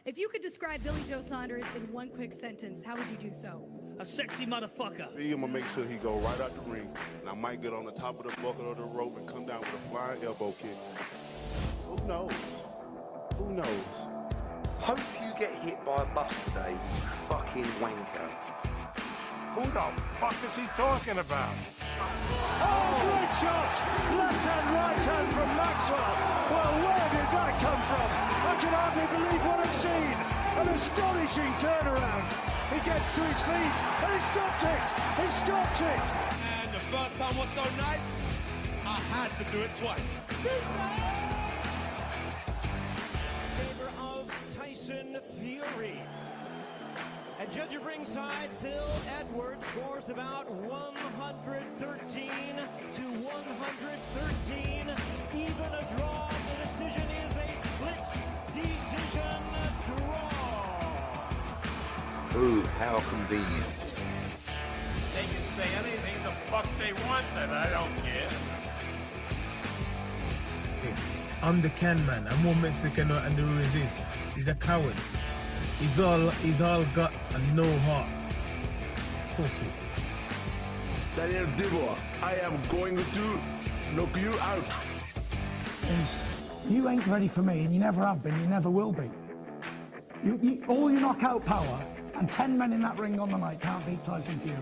If you could describe Billy Joe Saunders in one quick sentence, how would you do so? A sexy motherfucker. I'm gonna make sure he go right out the ring, and I might get on the top of the bucket of the rope and come down with a flying elbow kick. Who knows? Who knows? Hope you get hit by a bus today, you fucking wanker. Who the fuck is he talking about? Oh, great shot! Left hand, right hand from Maxwell. Well, where did that come from? I can hardly believe what I've seen. An astonishing turnaround. He gets to his feet and he stops it. He stops it. And the first time was so nice, I had to do it twice. Favor of Tyson Fury. And judge at ringside, Phil Edwards scores about 113 to 113. Even a draw. The decision is a split decision draw. Ooh, how convenient. They can say anything the fuck they want, and I don't care. I'm the can man. I'm more Mexican and the rule is this. He's a coward. He's all gut and no heart. Pussy. Daniel Dibor, I am going to knock you out. You ain't ready for me, and you never have been, you never will be. All your knockout power and 10 men in that ring on the night can't beat Tyson Fury.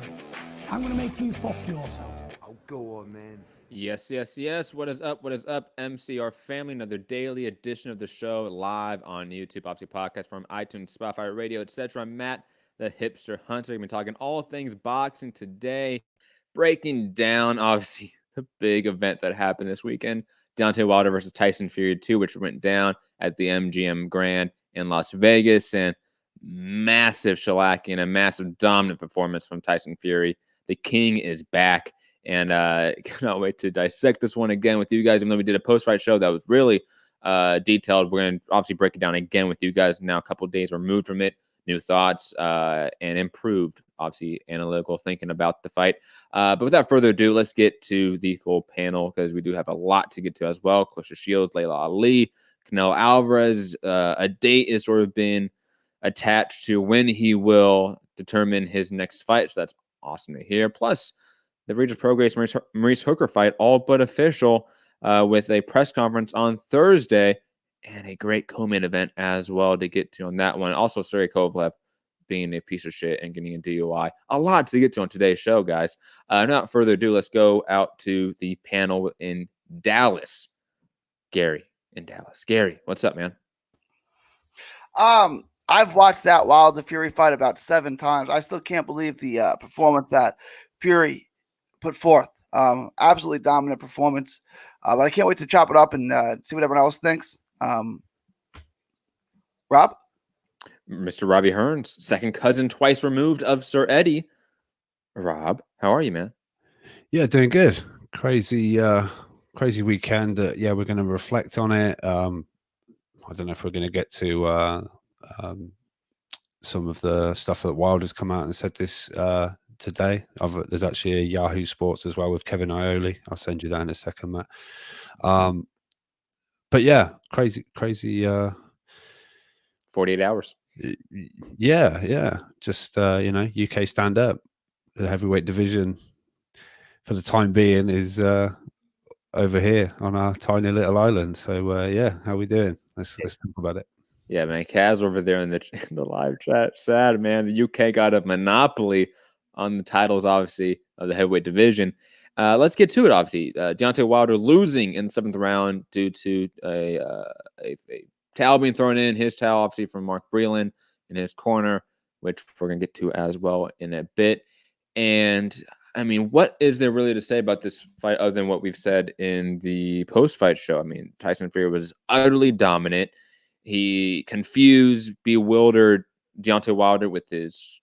I'm going to make you fuck yourself. Oh, go on, man. Yes, yes, yes. What is up? What is up, MCR family? Another daily edition of the show live on YouTube, obviously podcast from iTunes, Spotify, radio, etc. I'm Matt, the Hipster Hunter. We've been talking all things boxing today, breaking down, obviously, the big event that happened this weekend, Deontay Wilder versus Tyson Fury 2, which went down at the MGM Grand in Las Vegas, and massive shellacking, a massive dominant performance from Tyson Fury. The king is back. And cannot wait to dissect this one again with you guys. Even though we did a post-fight show that was really detailed, we're going to obviously break it down again with you guys now a couple of days removed from it. New thoughts and improved, obviously, analytical thinking about the fight. But without further ado, let's get to the full panel because we do have a lot to get to as well. Claressa Shields, Layla Ali, Canelo Alvarez. A date is sort of been attached to when he will determine his next fight. So that's awesome to hear. Plus, the Regis Prograis Maurice Hooker fight, all but official, with a press conference on Thursday and a great co-main event as well to get to on that one. Also, Sergey Kovalev being a piece of shit and getting a DUI. A lot to get to on today's show, guys. Without further ado, let's go out to the panel in Dallas. Gary in Dallas. Gary, what's up, man? I've watched that Wilder Fury fight about 7 times. I still can't believe the performance that Fury put forth. Absolutely dominant performance. But I can't wait to chop it up and see what everyone else thinks. Rob? Mr. Robbie Hearns, second cousin twice removed of Sir Eddie. Rob, how are you, man? Yeah, doing good. Crazy weekend. Yeah, we're going to reflect on it. I don't know if we're going to get to some of the stuff that Wilder's come out and said this today. There's actually a Yahoo Sports as well with Kevin Ioli. I'll send you that in a second, Matt. But yeah, crazy 48 hours. Yeah. Just UK stand up. The heavyweight division for the time being is over here on our tiny little island. So yeah, how we doing? Let's talk about it. Yeah, man. Kaz over there in the live chat. Sad, man. The UK got a monopoly on the titles, obviously, of the heavyweight division. Let's get to it, obviously. Deontay Wilder losing in the 7th round due to a towel being thrown in. His towel, obviously, from Mark Breland in his corner, which we're going to get to as well in a bit. And, I mean, what is there really to say about this fight other than what we've said in the post-fight show? I mean, Tyson Fury was utterly dominant. He confused, bewildered Deontay Wilder with his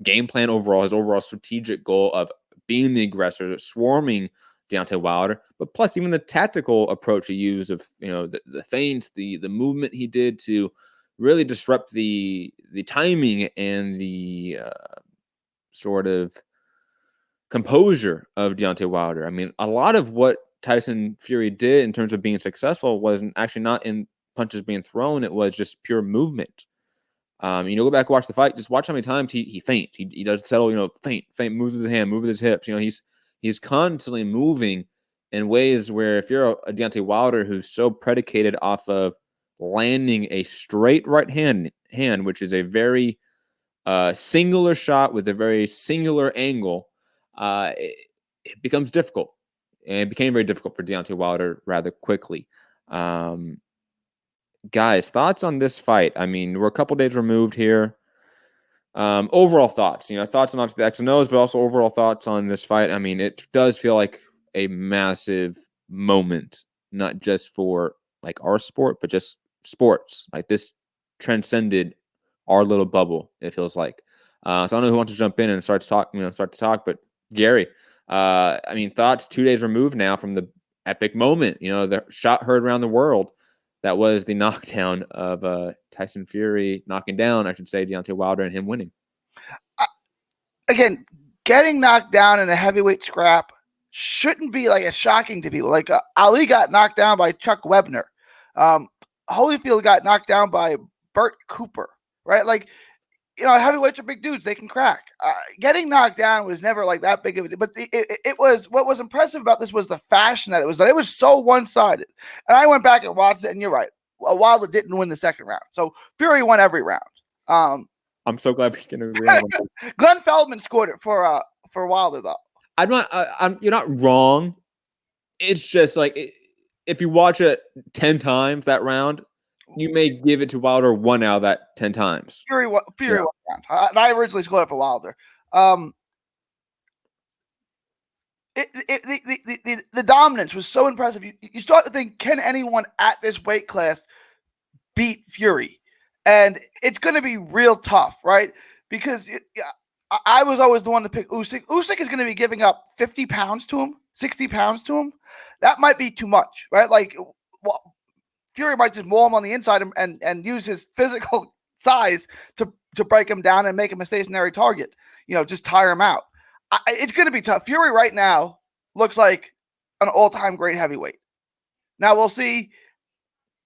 game plan overall, his overall strategic goal of being the aggressor, swarming Deontay Wilder, but plus even the tactical approach he used of, the feints, the movement he did to really disrupt the timing and the sort of composure of Deontay Wilder. I mean, a lot of what Tyson Fury did in terms of being successful wasn't actually not in punches being thrown. It was just pure movement. Go back and watch the fight. Just watch how many times he feints. He does settle, feint, moves with his hand, move with his hips. He's constantly moving in ways where if you're a Deontay Wilder who's so predicated off of landing a straight right hand, which is a very singular shot with a very singular angle, it becomes difficult. And it became very difficult for Deontay Wilder rather quickly. Guys, thoughts on this fight? I mean, we're a couple days removed here. Overall thoughts, thoughts on obviously the X and O's, but also overall thoughts on this fight. I mean, it does feel like a massive moment, not just for like our sport, but just sports. Like this transcended our little bubble, it feels like. So I don't know who wants to jump in and start to talk, but Gary, I mean, thoughts 2 days removed now from the epic moment, the shot heard around the world. That was the knockdown of Tyson Fury knocking down, I should say, Deontay Wilder and him winning. Again, getting knocked down in a heavyweight scrap shouldn't be like as shocking to people. Like Ali got knocked down by Chuck Webner. Holyfield got knocked down by Burt Cooper, right? Like, heavyweights are big dudes. They can crack. Getting knocked down was never like that big of a deal. But it was, what was impressive about this was the fashion that it was done. It was so one-sided. And I went back and watched it, and you're right. Wilder didn't win the second round. So Fury won every round. I'm so glad we can agree on one. Glenn Feldman scored it for Wilder, though. You're not wrong. It's just like, if you watch it 10 times that round, you may give it to Wilder 1 out of that 10 times. Fury won round. I originally scored it for Wilder. The dominance was so impressive. You start to think, can anyone at this weight class beat Fury? And it's going to be real tough, right? Because I was always the one to pick Usyk. Usyk is going to be giving up 50 pounds to him, 60 pounds to him. That might be too much, right? Like, Fury might just maul him on the inside and use his physical size to break him down and make him a stationary target. Just tire him out. It's going to be tough. Fury right now looks like an all-time great heavyweight. Now we'll see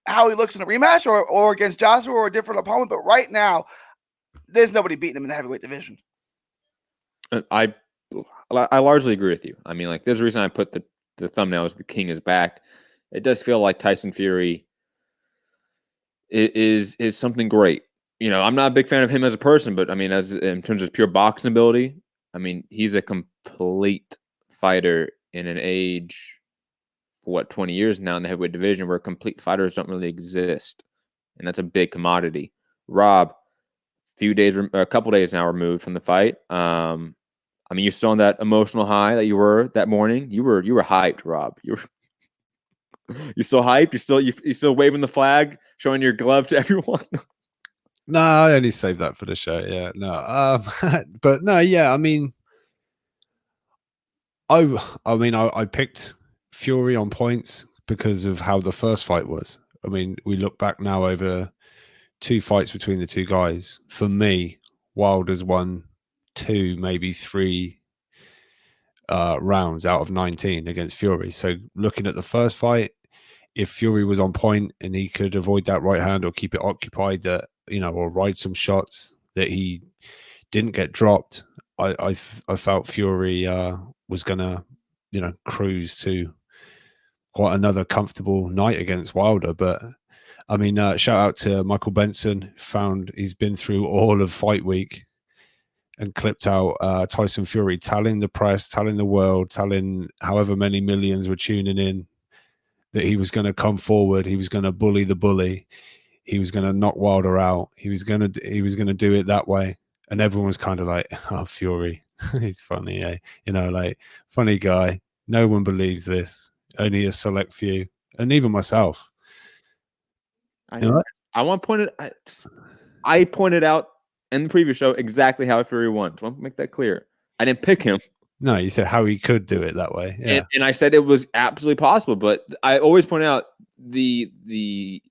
how he looks in a rematch or against Joshua or a different opponent. But right now, there's nobody beating him in the heavyweight division. I largely agree with you. I mean, like, there's a reason I put the thumbnail as "The King is Back." It does feel like Tyson Fury is something great. I'm not a big fan of him as a person, but I mean, in terms of pure boxing ability, I mean, he's a complete fighter in an age for 20 years now in the heavyweight division where complete fighters don't really exist. And that's a big commodity. Rob, a couple days now removed from the fight. I mean, you're still on that emotional high that you were that morning. You were hyped, Rob. You're still hyped? You still waving the flag, showing your glove to everyone? No, I only saved that for the show. Yeah, no. But no, yeah. I mean, I picked Fury on points because of how the first fight was. I mean, we look back now over 2 fights between the 2 guys. For me, Wilder's won 2, maybe 3 rounds out of 19 against Fury. So looking at the first fight, if Fury was on point and he could avoid that right hand or keep it occupied, or ride some shots that he didn't get dropped, I felt Fury was gonna, cruise to quite another comfortable night against Wilder. But I mean, shout out to Michael Benson. He's been through all of Fight Week and clipped out Tyson Fury telling the press, telling the world, telling however many millions were tuning in that he was going to come forward, he was going to bully the bully, he was going to knock Wilder out, he was going to do it that way. And everyone was kind of like, "Oh, Fury, he's funny, eh? Like, funny guy. No one believes this. Only a select few." And even myself. I want to point it. I pointed out in the previous show exactly how Fury won. I want to make that clear. I didn't pick him. No, you said how he could do it that way. Yeah. And I said it was absolutely possible. But I always point out the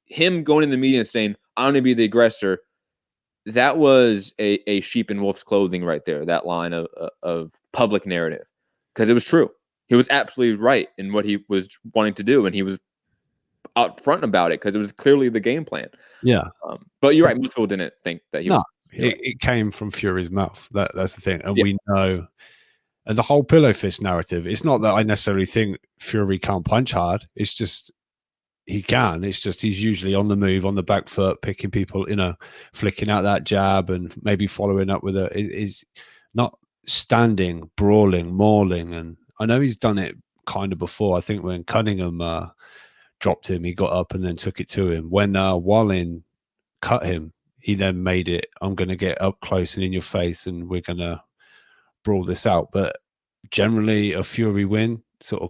him going in the media and saying, "I'm going to be the aggressor." That was a sheep in wolf's clothing right there. That line of public narrative, because it was true. He was absolutely right in what he was wanting to do, and he was upfront about it because it was clearly the game plan. Yeah. But you're right. Most people didn't think that he was. It came from Fury's mouth. That's the thing. And we know, and the whole pillow fist narrative, it's not that I necessarily think Fury can't punch hard. It's just he can. It's just he's usually on the move, on the back foot, picking people, flicking out that jab and maybe following up with is not standing, brawling, mauling. And I know he's done it kind of before. I think when Cunningham dropped him, he got up and then took it to him. When Wallin cut him, he then made it, I'm going to get up close and in your face and we're going to brawl this out. But generally a Fury win, sort of,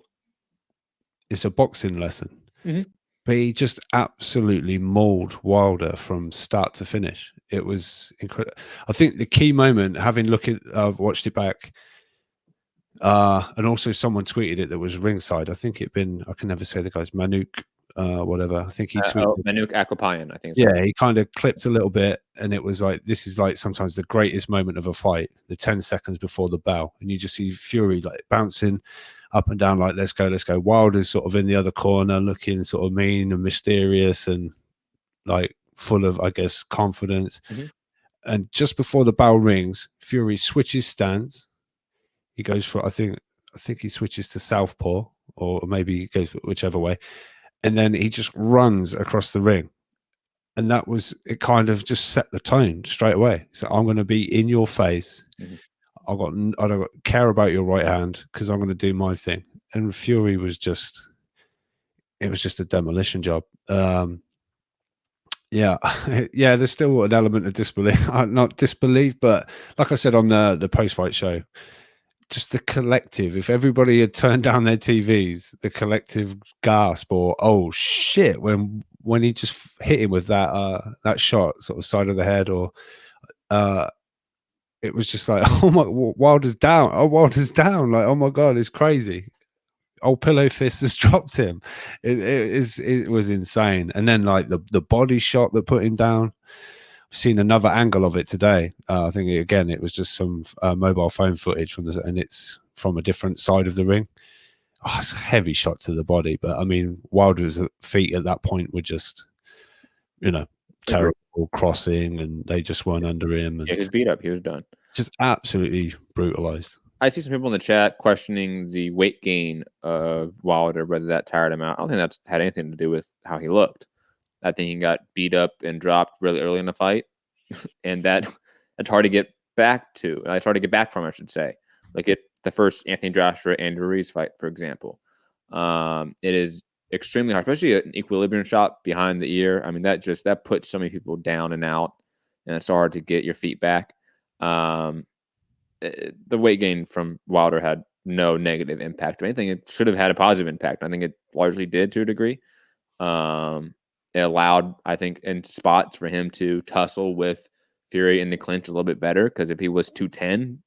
it's a boxing lesson. But he just absolutely mauled Wilder from start to finish. It was incredible. I think the key moment, having watched it back, and also someone tweeted it that was ringside. I think I can never say the guy's Manuk, whatever. I think he tweeted Manuk Akopyan, I think. He kind of clipped a little bit, and it was like, this is like sometimes the greatest moment of a fight, the 10 seconds before the bell, and you just see Fury like bouncing up and down like, let's go. Wilder's sort of in the other corner looking sort of mean and mysterious and like full of, I guess, confidence. And just before the bell rings, Fury switches stance. He goes for, I think he switches to southpaw, or maybe he goes whichever way, and then he just runs across the ring. And it kind of just set the tone straight away. So I'm going to be in your face. I don't care about your right hand because I'm going to do my thing. And Fury was just a demolition job. There's still an element of disbelief, not disbelief, but like I said on the post-fight show, just the collective, if everybody had turned down their TVs, the collective gasp or, oh shit, when he just hit him with that shot, sort of side of the head, or it was just like, oh my, Wilder's down. Like, oh my God, it's crazy. Old Pillow Fist has dropped him. It was insane. And then like the body shot that put him down. I've seen another angle of it today. I think it was just some mobile phone footage and it's from a different side of the ring. Oh, it's a heavy shot to the body, but I mean, Wilder's feet at that point were just, terrible crossing, and they just weren't under him. And he was beat up. He was done. Just absolutely brutalized. I see some people in the chat questioning the weight gain of Wilder, whether that tired him out. I don't think that's had anything to do with how he looked. I think he got beat up and dropped really early in the fight, and that's hard to get back to. It's hard to get back from, I should say. Like the first Anthony Joshua and Ruiz fight, for example. It is extremely hard, especially an equilibrium shot behind the ear. I mean, that puts so many people down and out, and it's hard to get your feet back. The weight gain from Wilder had no negative impact. If anything, it should have had a positive impact. I think it largely did to a degree. It allowed, I think, in spots for him to tussle with Fury in the clinch a little bit better, because if he was 210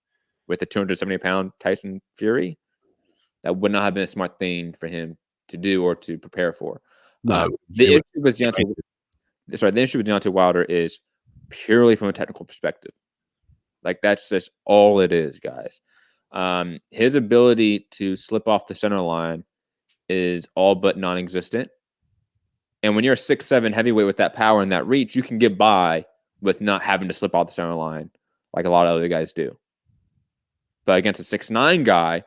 with a 270-pound Tyson Fury, that would not have been a smart thing for him to do or to prepare for. No, the issue with Deontay Wilder is purely from a technical perspective. Like, that's just all it is, guys. His ability to slip off the center line is all but non-existent. And when you're a 6'7" heavyweight with that power and that reach, you can get by with not having to slip off the center line like a lot of other guys do. But against a 6'9" guy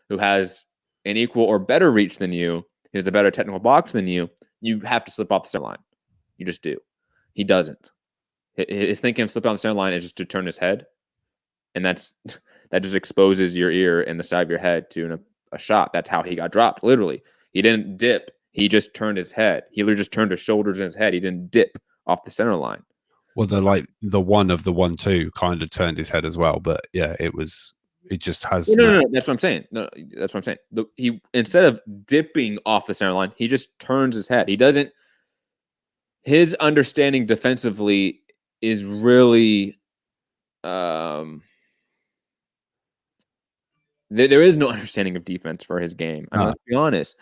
who has an equal or better reach than you, who's a better technical boxer than you have to slip off the center line. You just do. He doesn't. His thinking of slipping on the center line is just to turn his head. And that just exposes your ear and the side of your head to a shot. That's how he got dropped, literally. He didn't dip. He just turned his head. He literally just turned his shoulders and his head. He didn't dip off the center line. Well, the one of the 1-2 kind of turned his head as well. But yeah, it just has. No, that's what I'm saying. No, that's what I'm saying. He, instead of dipping off the center line, he just turns his head. He doesn't. His understanding defensively is really. There is no understanding of defense for his game. I mean, let's be honest.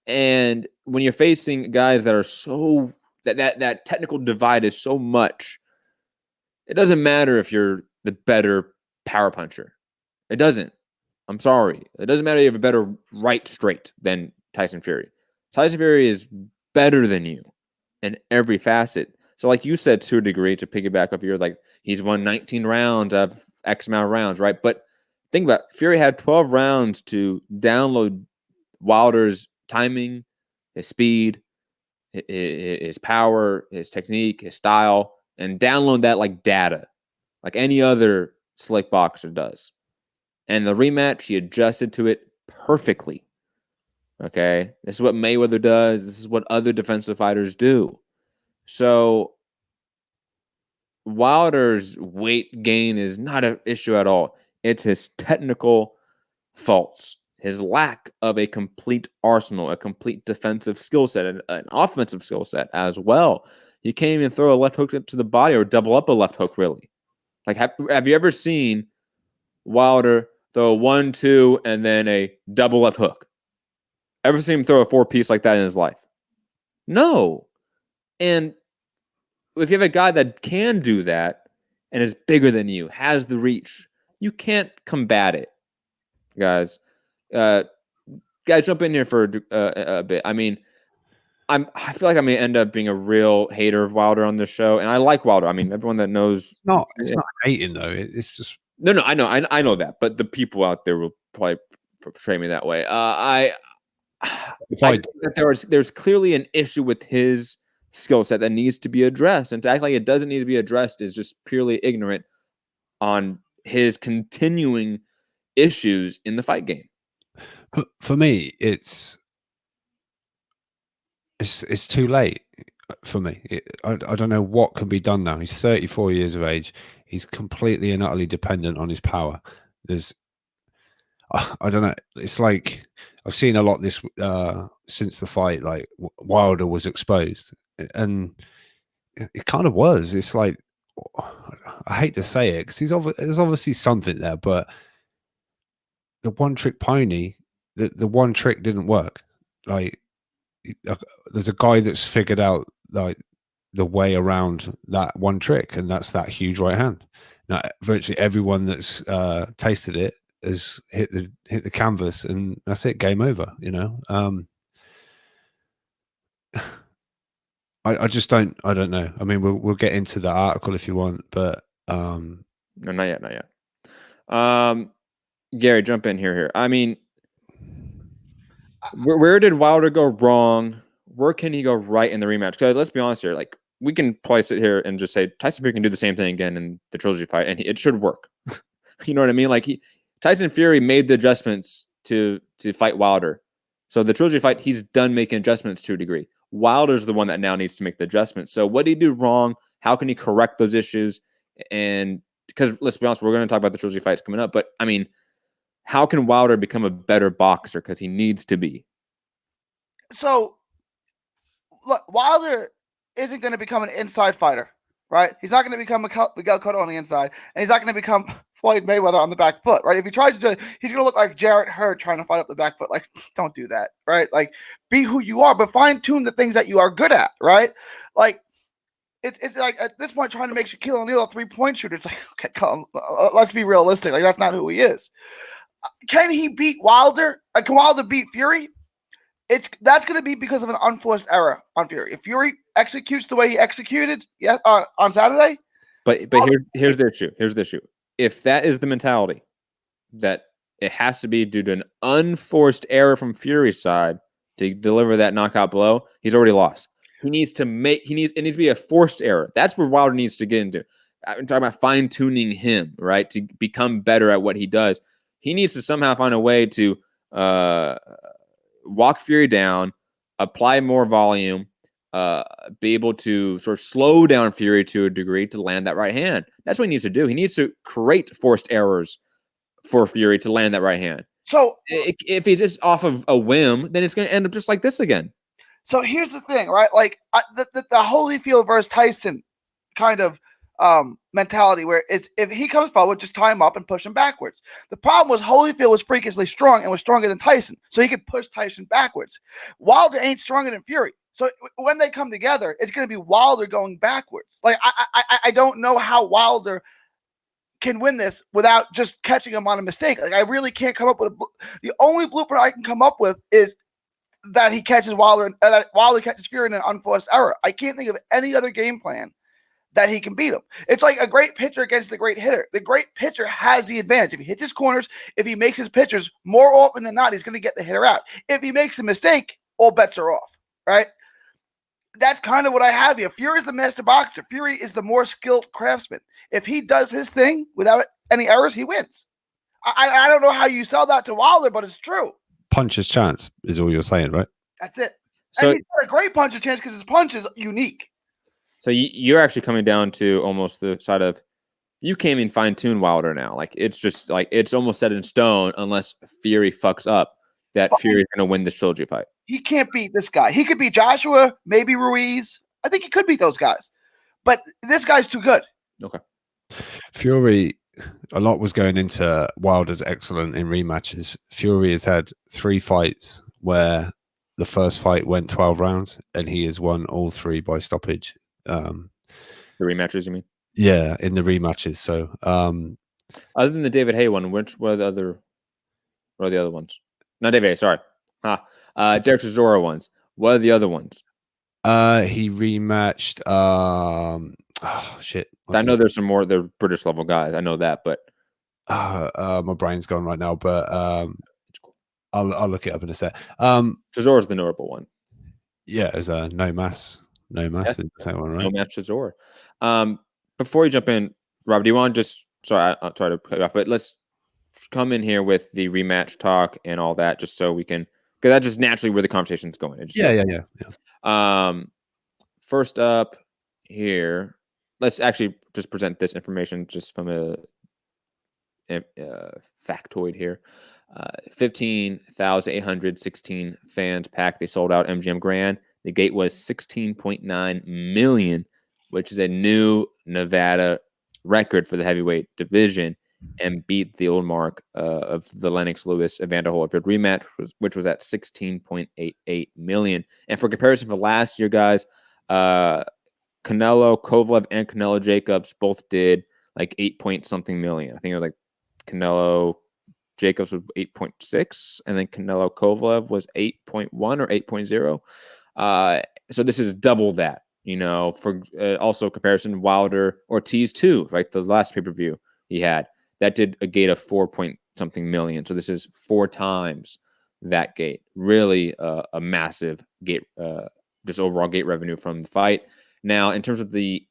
And when you're facing guys that are so that technical divide is so much, it doesn't matter if you're the better power puncher. It doesn't. I'm sorry. It doesn't matter if you have a better right straight than Tyson Fury. Tyson Fury is better than you in every facet. So like you said, to a degree, to piggyback off your, like, he's won 19 rounds of X amount of rounds, right? But think about it. Fury had 12 rounds to download Wilder's timing, his speed, his power, his technique, his style, and download that like data, like any other slick boxer does. And the rematch, he adjusted to it perfectly. Okay? This is what Mayweather does. This is what other defensive fighters do. So Wilder's weight gain is not an issue at all. It's his technical faults, his lack of a complete arsenal, a complete defensive skill set, and an offensive skill set as well. He can't even throw a left hook to the body or double up a left hook, really. Like, have you ever seen Wilder throw a 1-2 and then a double left hook? Ever seen him throw a 4-piece like that in his life? No. And if you have a guy that can do that and is bigger than you, has the reach, you can't combat it, guys. Guys, jump in here for a bit. I mean, I feel like I may end up being a real hater of Wilder on this show, and I like Wilder. I mean, everyone that knows, it's not hating though. It's just no. I know that, but the people out there will probably portray me that way. I think that there's clearly an issue with his skill set that needs to be addressed, and to act like it doesn't need to be addressed is just purely ignorant on his continuing issues in the fight game. For me, it's too late for me. I don't know what can be done now. He's 34 years of age. He's completely and utterly dependent on his power. I don't know. It's like I've seen a lot this since the fight. Like Wilder was exposed, and it kind of was. It's like, I hate to say it because there's obviously something there, but the one trick pony, the one trick didn't work. Like, there's a guy that's figured out like the way around that one trick, and that's that huge right hand. Now, virtually everyone that's tasted it has hit the canvas, and that's it. Game over. You know. I just don't. I don't know. I mean, we'll get into the article if you want, but no, not yet. Gary, jump in here. I mean, where did Wilder go wrong? Where can he go right in the rematch? Because let's be honest here. Like, we can probably sit here and just say Tyson Fury can do the same thing again in the trilogy fight, and it should work. You know what I mean? Like, Tyson Fury made the adjustments to fight Wilder. So the trilogy fight, he's done making adjustments to a degree. Wilder's the one that now needs to make the adjustments. So what did he do wrong? How can he correct those issues? And because let's be honest, we're going to talk about the trilogy fights coming up. But I mean, how can Wilder become a better boxer? Because he needs to be. So, look, Wilder isn't going to become an inside fighter, right? He's not going to become Miguel Cotto on the inside, and he's not going to become Floyd Mayweather on the back foot, right? If he tries to do it, he's going to look like Jarrett Hurd trying to fight up the back foot. Like, don't do that, right? Like, be who you are, but fine-tune the things that you are good at, right? Like, it's like at this point trying to make Shaquille O'Neal a three-point shooter. It's like, okay, come on, let's be realistic. Like, that's not who he is. Can he beat Wilder? Can Wilder beat Fury? That's going to be because of an unforced error on Fury. If Fury executes the way he executed on Saturday. But here's the issue. Here's the issue. If that is the mentality, that it has to be due to an unforced error from Fury's side to deliver that knockout blow, he's already lost. It needs to be a forced error. That's where Wilder needs to get into. I'm talking about fine-tuning him, right? To become better at what he does. He needs to somehow find a way to walk Fury down, apply more volume, be able to sort of slow down Fury to a degree to land that right hand. That's what he needs to do. He needs to create forced errors for Fury to land that right hand. So if he's just off of a whim, then it's going to end up just like this again. So here's the thing, right? Like the Holyfield versus Tyson kind of mentality, where is if he comes forward, just tie him up and push him backwards. The problem was Holyfield was freakishly strong and was stronger than Tyson, so he could push Tyson backwards. Wilder ain't stronger than Fury, so when they come together, it's going to be Wilder going backwards. Like I don't know how Wilder can win this without just catching him on a mistake. Like, I really can't come up with the only blueprint I can come up with is that he catches Wilder, that Wilder catches Fury in an unforced error. I can't think of any other game plan that he can beat him. It's like a great pitcher against the great hitter. The great pitcher has the advantage. If he hits his corners, if he makes his pitchers, more often than not, he's going to get the hitter out. If he makes a mistake, all bets are off, right? That's kind of what I have here. Fury is the master boxer. Fury is the more skilled craftsman. If he does his thing without any errors, he wins. I don't know how you sell that to Wilder, but it's true. Puncher's chance is all you're saying, right? That's it. So, and he's got a great puncher's chance because his punch is unique. So you're actually coming down to almost the side of you can't even fine-tune Wilder now. Like it's just like it's almost set in stone unless Fury fucks up that Fury's going to win this trilogy fight. He can't beat this guy. He could beat Joshua, maybe Ruiz. I think he could beat those guys. But this guy's too good. Okay. Fury, a lot was going into Wilder's excellent in rematches. Fury has had 3 fights where the first fight went 12 rounds and he has won all 3 by stoppage. The rematches, you mean? Yeah, in the rematches. So other than the David Hay one, which were the other ones? Not David Hay, sorry. Derek Chisora ones. What are the other ones? He rematched shit. I know there's some more, they're British level guys. I know that, but my brain's gone right now, but I'll look it up in a sec. Chisora's the notable one. Yeah, as a no mass is the same one, right? No match Chisora. Before you jump in, Rob, do you want to just sorry to cut you off, but let's come in here with the rematch talk and all that, just so we can, because that's just naturally where the conversation's going. Yeah. First up here, let's actually just present this information just from a factoid here. 15,816 fans packed. They sold out MGM Grand. The gate was 16.9 million, which is a new Nevada record for the heavyweight division, and beat the old mark of the Lennox Lewis Evander Holyfield rematch, which was at 16.88 million. And for comparison, for last year, guys, Canelo Kovalev and Canelo Jacobs both did like 8-point-something million. I think it was like Canelo Jacobs was 8.6, and then Canelo Kovalev was 8.1 or 8.0. So this is double that, you know. For also comparison, Wilder Ortiz too, right? The last pay-per-view he had, that did a gate of 4-point-something million. So this is 4 times that gate. Really a massive gate, just overall gate revenue from the fight. Now, in terms of the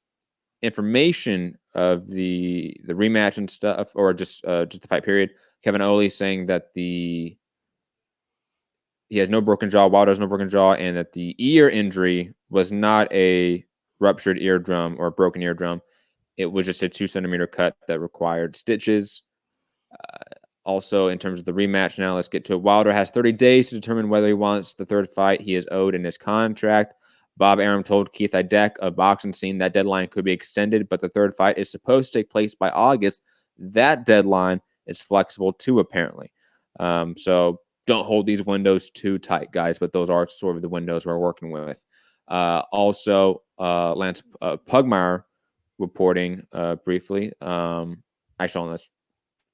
information of the rematch and stuff, or just the fight period, Kevin Oley saying that he has no broken jaw, Wilder has no broken jaw, and that the ear injury was not a ruptured eardrum or a broken eardrum. It was just a 2-centimeter cut that required stitches. Also, in terms of the rematch, now let's get to it. Wilder has 30 days to determine whether he wants the 3rd fight he is owed in his contract. Bob Arum told Keith Idec of Boxing Scene that deadline could be extended, but the 3rd fight is supposed to take place by August. That deadline is flexible too, apparently. So don't hold these windows too tight, guys, but those are sort of the windows we're working with. Also, Lance Pugmire reporting briefly. Actually, let's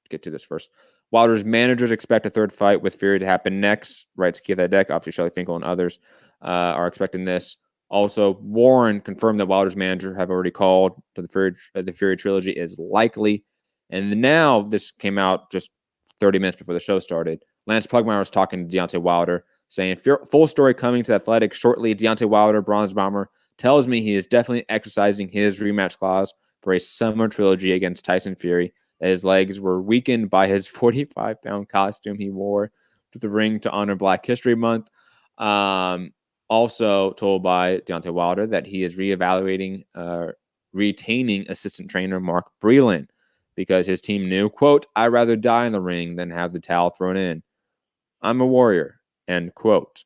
get to this first. Wilder's managers expect a 3rd fight with Fury to happen next, writes Keith Idec. Obviously, Shelley Finkel and others are expecting this. Also, Warren confirmed that Wilder's manager have already called to the Fury trilogy is likely. And now this came out just 30 minutes before the show started. Lance Pugmire was talking to Deontay Wilder, saying, full story coming to Athletic shortly. Deontay Wilder, Bronze Bomber, tells me he is definitely exercising his rematch clause for a summer trilogy against Tyson Fury, that his legs were weakened by his 45-pound costume he wore to the ring to honor Black History Month. Also told by Deontay Wilder that he is reevaluating retaining assistant trainer Mark Breland because his team knew, quote, "I'd rather die in the ring than have the towel thrown in. I'm a warrior," end quote.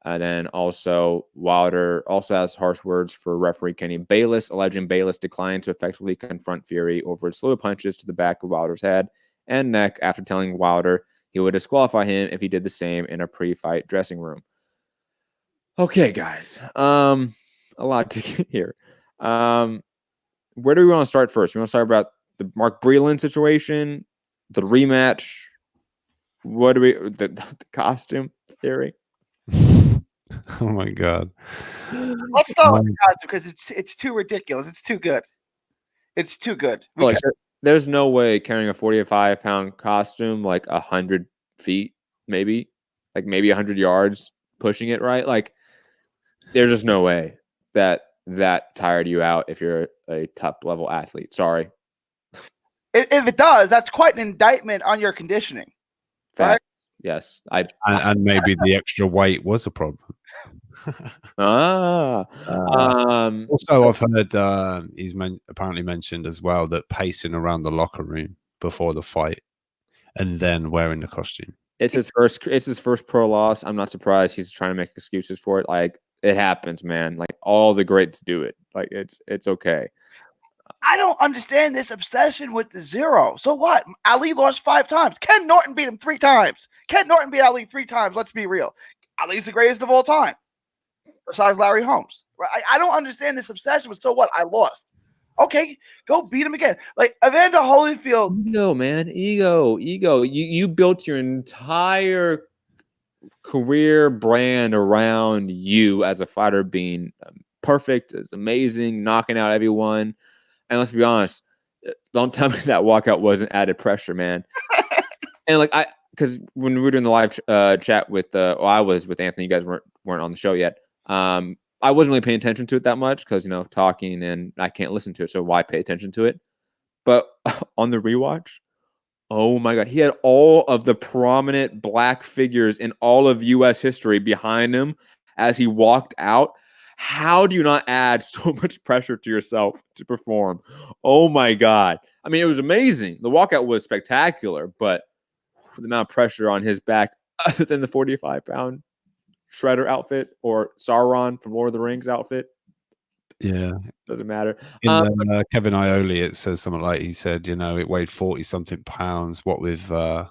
Then also Wilder also has harsh words for referee Kenny Bayless, alleging Bayless declined to effectively confront Fury over slew punches to the back of Wilder's head and neck after telling Wilder he would disqualify him if he did the same in a pre-fight dressing room. Okay, guys. A lot to get here. Where do we want to start first? We want to start about the Mark Breland situation, the rematch. What do we the costume theory? Oh my god. Let's start with the costume because it's too ridiculous. It's too good. It's too good. Like, there's no way carrying a 45-pound costume like 100 feet, maybe 100 yards, pushing it right. Like, there's just no way that tired you out if you're a top level athlete. Sorry. If it does, that's quite an indictment on your conditioning. Facts. Right? Yes. And maybe the extra weight was a problem. Also, I've heard he's apparently mentioned as well that pacing around the locker room before the fight and then wearing the costume. It's his first pro loss. I'm not surprised he's trying to make excuses for it. Like, it happens, man. Like, all the greats do it. Like, it's okay. I don't understand this obsession with the zero. So what? Ali lost 5 times. Ken Norton beat him 3 times. Ken Norton beat Ali 3 times. Let's be real. Ali's the greatest of all time, besides Larry Holmes. I don't understand this obsession with, so what? I lost. Okay, go beat him again. Like, Evander Holyfield. Ego, man. Ego. You built your entire career brand around you as a fighter being perfect, as amazing, knocking out everyone. And let's be honest, don't tell me that walkout wasn't added pressure, man. And because when we were doing the live chat with, I was with Anthony, you guys weren't on the show yet. I wasn't really paying attention to it that much because, talking and I can't listen to it. So why pay attention to it? But on the rewatch, oh my God, he had all of the prominent black figures in all of U.S. history behind him as he walked out. How do you not add so much pressure to yourself to perform? Oh my God. I mean, it was amazing. The walkout was spectacular, but the amount of pressure on his back, other than the 45-pound Shredder outfit or Sauron from Lord of the Rings outfit. Yeah. Doesn't matter. In Kevin Ioli, it says something like, he said, it weighed 40-something pounds, what with the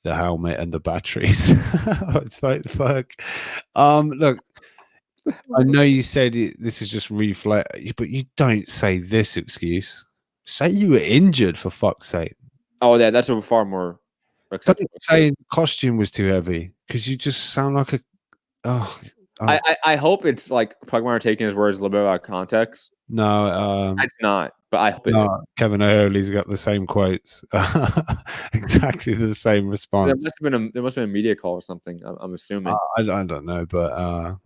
helmet and the batteries. It's like, fuck. Look, I know you said this is just reflex, but you don't say this excuse. Say you were injured, for fuck's sake. Oh, yeah, that's a far more acceptable. Saying costume was too heavy, because you just sound like a. I hope it's like Pugmire taking his words a little bit out of context. No, it's not. But I hope it. Kevin Ioli's got the same quotes, exactly the same response. There must have been a media call or something. I'm assuming. I don't know, but.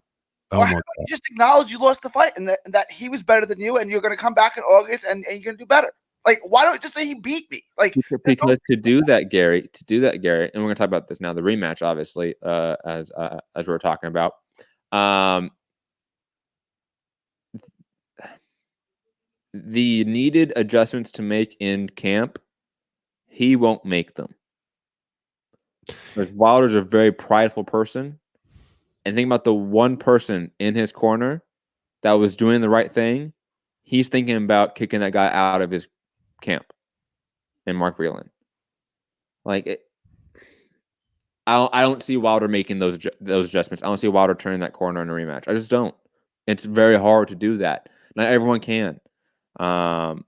Just acknowledge you lost the fight and that he was better than you, and you're going to come back in August and you're going to do better. Like, why don't you just say he beat me? Like, because to do that, Gary, and we're going to talk about this now, the rematch, obviously, as we were talking about. The needed adjustments to make in camp, he won't make them. Because Wilder's a very prideful person. And think about the one person in his corner that was doing the right thing. He's thinking about kicking that guy out of his camp. And Mark Breland. Like, I don't see Wilder making those adjustments. I don't see Wilder turning that corner in a rematch. I just don't. It's very hard to do that. Not everyone can. And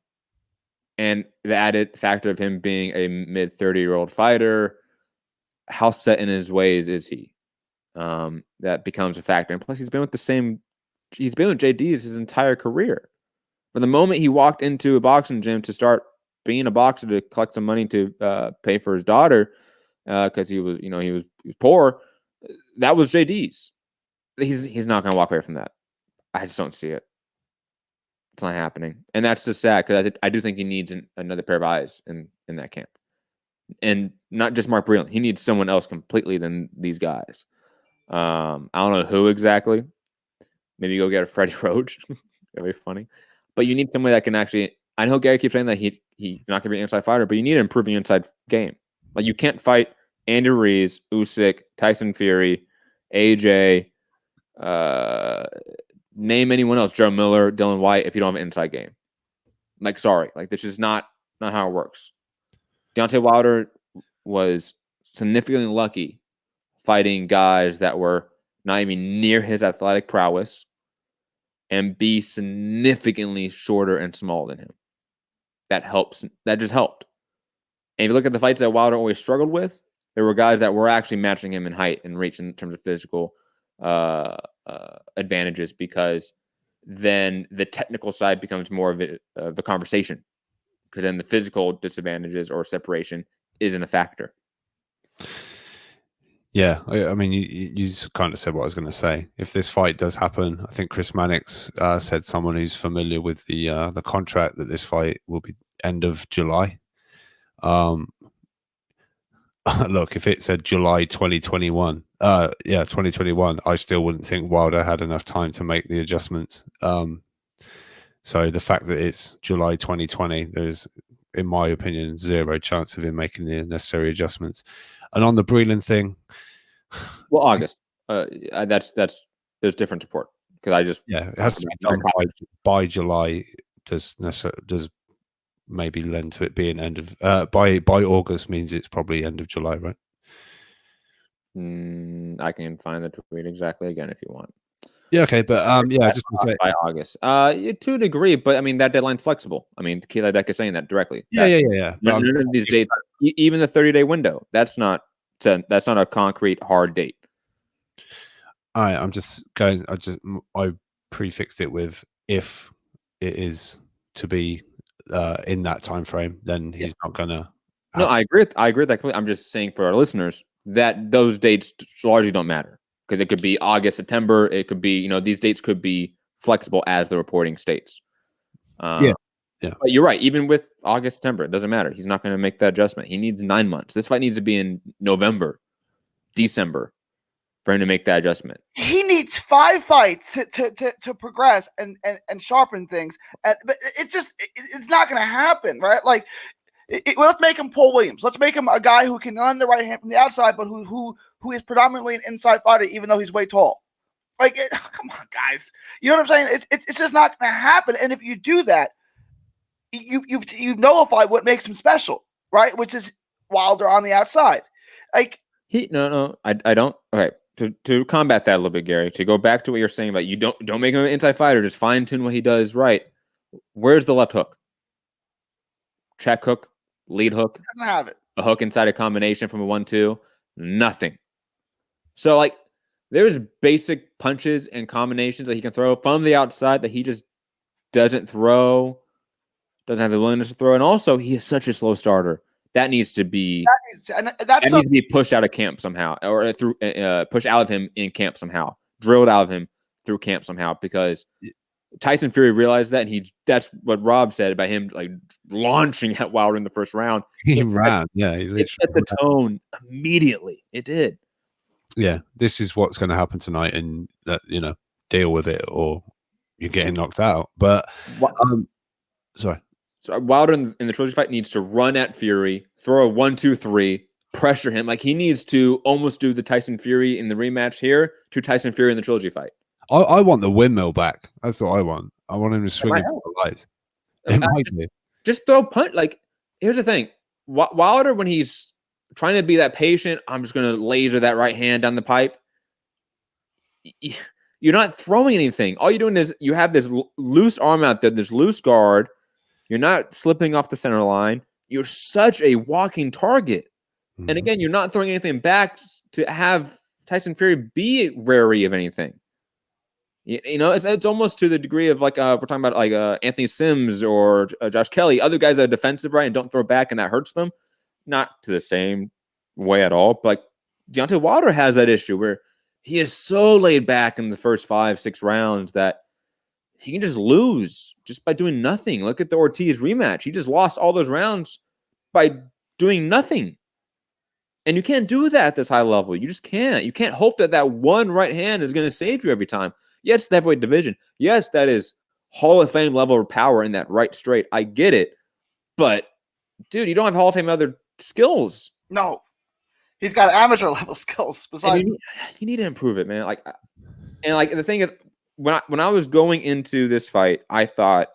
the added factor of him being a mid-30-year-old fighter, how set in his ways is he? That becomes a factor. And plus, he's been with JD's his entire career. From the moment he walked into a boxing gym to start being a boxer to collect some money to pay for his daughter, because he was poor, that was JD's. He's not going to walk away from that. I just don't see it. It's not happening, and that's just sad because I do think he needs another pair of eyes in that camp, and not just Mark Breland. He needs someone else completely than these guys. I don't know who exactly. Maybe go get a Freddie Roach. That'd be funny. But you need somebody that can actually. I know Gary keeps saying that he's not going to be an inside fighter, but you need to improve your inside game. Like, you can't fight Andy Ruiz, Usyk, Tyson Fury, AJ, name anyone else, Joe Miller, Dylan White, if you don't have an inside game. Like, sorry. Like, this is not how it works. Deontay Wilder was significantly lucky fighting guys that were not even near his athletic prowess and be significantly shorter and smaller than him. That helps. That just helped. And if you look at the fights that Wilder always struggled with, there were guys that were actually matching him in height and reach in terms of physical advantages, because then the technical side becomes more of a conversation, because then the physical disadvantages or separation isn't a factor. Yeah, I mean, you kind of said what I was going to say. If this fight does happen, I think Chris Mannix said, someone who's familiar with the contract, that this fight will be end of July. Look, if it said July 2021, 2021, I still wouldn't think Wilder had enough time to make the adjustments. So the fact that it's July 2020, there's, in my opinion, zero chance of him making the necessary adjustments. And on the Breland thing, well, August, that's there's different support, because I just it has to be done by July. Does maybe lend to it being end of by August means it's probably end of July, right? I can find the tweet exactly again if you want. Yeah, okay, but just by August, to a degree, but I mean that deadline's flexible. I mean, Keila Deck is saying that directly. Yeah. None of these dates, even the 30-day window, that's not a concrete hard date. All right, I prefixed it with, if it is to be in that time frame, then he's not gonna. No, I agree with that. I'm just saying for our listeners that those dates largely don't matter, because it could be August, September. It could be, these dates could be flexible as the reporting states. Yeah. But you're right. Even with August, September, it doesn't matter. He's not going to make that adjustment. He needs 9 months. This fight needs to be in November, December, for him to make that adjustment. He needs 5 fights to progress and sharpen things. But it's not going to happen, right? Like, let's make him Paul Williams. Let's make him a guy who can land the right hand from the outside, but who is predominantly an inside fighter, even though he's way tall. Like, come on, guys. You know what I'm saying? It's just not going to happen. And if you do that, you nullify what makes him special, right? Which is Wilder on the outside. Like, I don't. Okay, to combat that a little bit, Gary, to go back to what you're saying about you don't make him an inside fighter, just fine tune what he does right. Where's the left hook? Check hook, lead hook. Doesn't have it. A hook inside a combination from a 1-2, nothing. So, like, there's basic punches and combinations that he can throw from the outside that he just doesn't throw, doesn't have the willingness to throw. And also, he is such a slow starter. That needs to be needs to be pushed out of camp somehow, or through pushed out of him in camp somehow, drilled out of him through camp somehow, because Tyson Fury realized that, and that's what Rob said about him, like, launching at Wilder in the first round. He ran, it set the tone immediately. It did. Yeah, this is what's going to happen tonight, and deal with it, or you're getting knocked out. But sorry. So Wilder in the trilogy fight needs to run at Fury, throw a 1-2-3, pressure him. Like, he needs to almost do the Tyson Fury in the rematch here to Tyson Fury in the trilogy fight. I want the windmill back. That's what I want. I want him to swing into the lights. Just throw punch. Like, here's the thing. Wilder, when he's trying to be that patient, I'm just going to laser that right hand down the pipe. You're not throwing anything. All you're doing is you have this loose arm out there, this loose guard. You're not slipping off the center line. You're such a walking target. Mm-hmm. And again, you're not throwing anything back to have Tyson Fury be wary of anything. It's almost to the degree of, like, we're talking about, like, Anthony Sims or Josh Kelly, other guys that are defensive, right, and don't throw back, and that hurts them. Not to the same way at all. But, like, Deontay Wilder has that issue where he is so laid back in the first 5-6 rounds that he can just lose just by doing nothing. Look at the Ortiz rematch. He just lost all those rounds by doing nothing. And you can't do that at this high level. You just can't. You can't hope that one right hand is going to save you every time. Yes, the heavyweight division. Yes, that is Hall of Fame level of power in that right straight. I get it. But, dude, you don't have Hall of Fame other skills. No. He's got amateur level skills. Besides, you need to improve it, man. Like the thing is, when I was going into this fight, I thought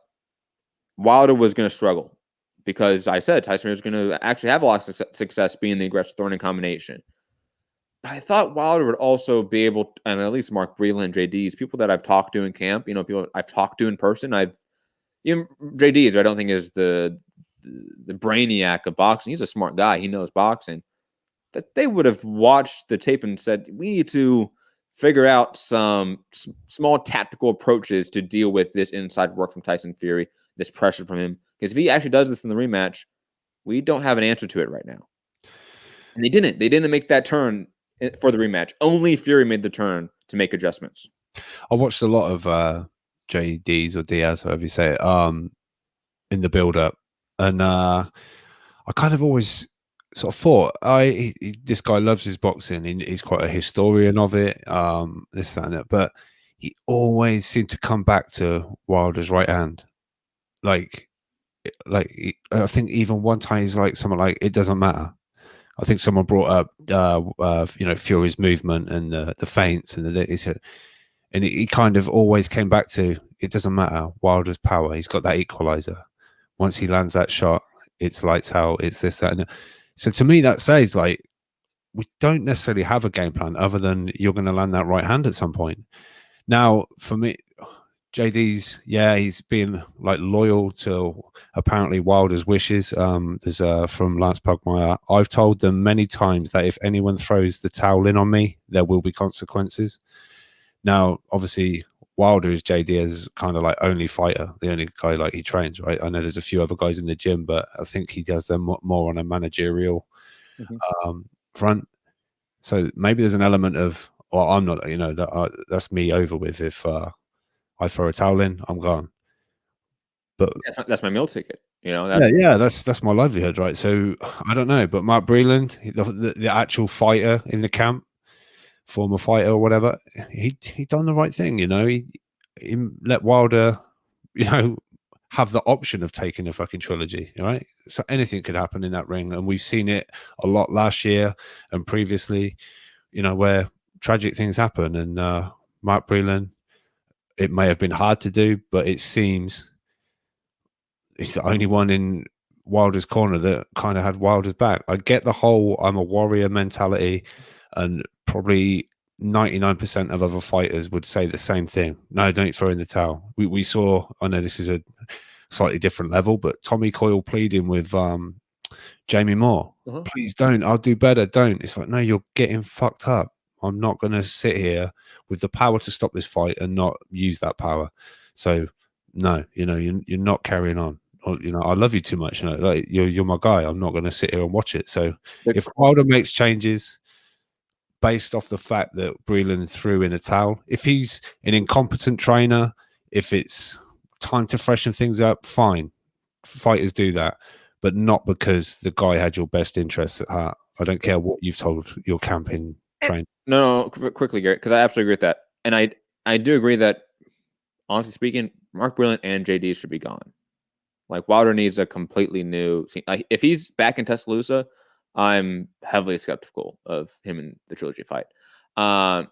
Wilder was going to struggle, because I said Tyson was going to actually have a lot of success being the aggressive throwing Combination. But I thought Wilder would also be able, and at least Mark Breland, JD's, people that I've talked to in camp, people I've talked to in person, JD's, I don't think is the brainiac of boxing. He's a smart guy. He knows boxing. That they would have watched the tape and said, we need to figure out some small tactical approaches to deal with this inside work from Tyson Fury, this pressure from him. Because if he actually does this in the rematch, we don't have an answer to it right now. And they didn't. They didn't make that turn for the rematch. Only Fury made the turn to make adjustments. I watched a lot of JDs or Diaz, however you say it, in the build-up, and I kind of always sort of thought, this guy loves his boxing. He's quite a historian of it, this, that, and that. But he always seemed to come back to Wilder's right hand. Like I think even one time he's like something like, "It doesn't matter." I think someone brought up, Fury's movement and the feints and he kind of always came back to, it doesn't matter. Wilder's power. He's got that equalizer. Once he lands that shot, it's lights out. It's this, that, and that. So to me, that says like we don't necessarily have a game plan other than you're going to land that right hand at some point. Now, for me, JD's, he's being like loyal to apparently Wilder's wishes. There's from Lance Pugmire. I've told them many times that if anyone throws the towel in on me, there will be consequences. Now, obviously, Wilder is JD's kind of like only fighter, the only guy like he trains, right? I know there's a few other guys in the gym, but I think he does them more on a managerial front. So maybe there's an element of, well, I'm not, that's me over with. If I throw a towel in, I'm gone. But that's my meal ticket. That's my livelihood, right? So I don't know, but Mark Breland, the actual fighter in the camp, former fighter or whatever, he done the right thing. He let Wilder, have the option of taking a fucking trilogy, right? So anything could happen in that ring, and we've seen it a lot last year and previously, where tragic things happen. And Mark Breland, it may have been hard to do, but it seems he's the only one in Wilder's corner that kind of had Wilder's back. I get the whole I'm a warrior mentality, and probably 99% of other fighters would say the same thing. No, don't throw in the towel. We saw, I know this is a slightly different level, but Tommy Coyle pleading with Jamie Moore, please don't, I'll do better, don't. It's like, no, you're getting fucked up. I'm not going to sit here with the power to stop this fight and not use that power. So no, you're not carrying on. Or, I love you too much. Like you're my guy. I'm not going to sit here and watch it. So if Wilder makes changes based off the fact that Breland threw in a towel, if he's an incompetent trainer, if it's time to freshen things up, fine. Fighters do that, but not because the guy had your best interests at heart. I don't care what you've told your camping trainer. No, quickly, Garrett, because I absolutely agree with that. And I do agree that, honestly speaking, Mark Breland and JD should be gone. Like, Wilder needs a completely new... Like, if he's back in Tuscaloosa, I'm heavily skeptical of him in the trilogy fight. But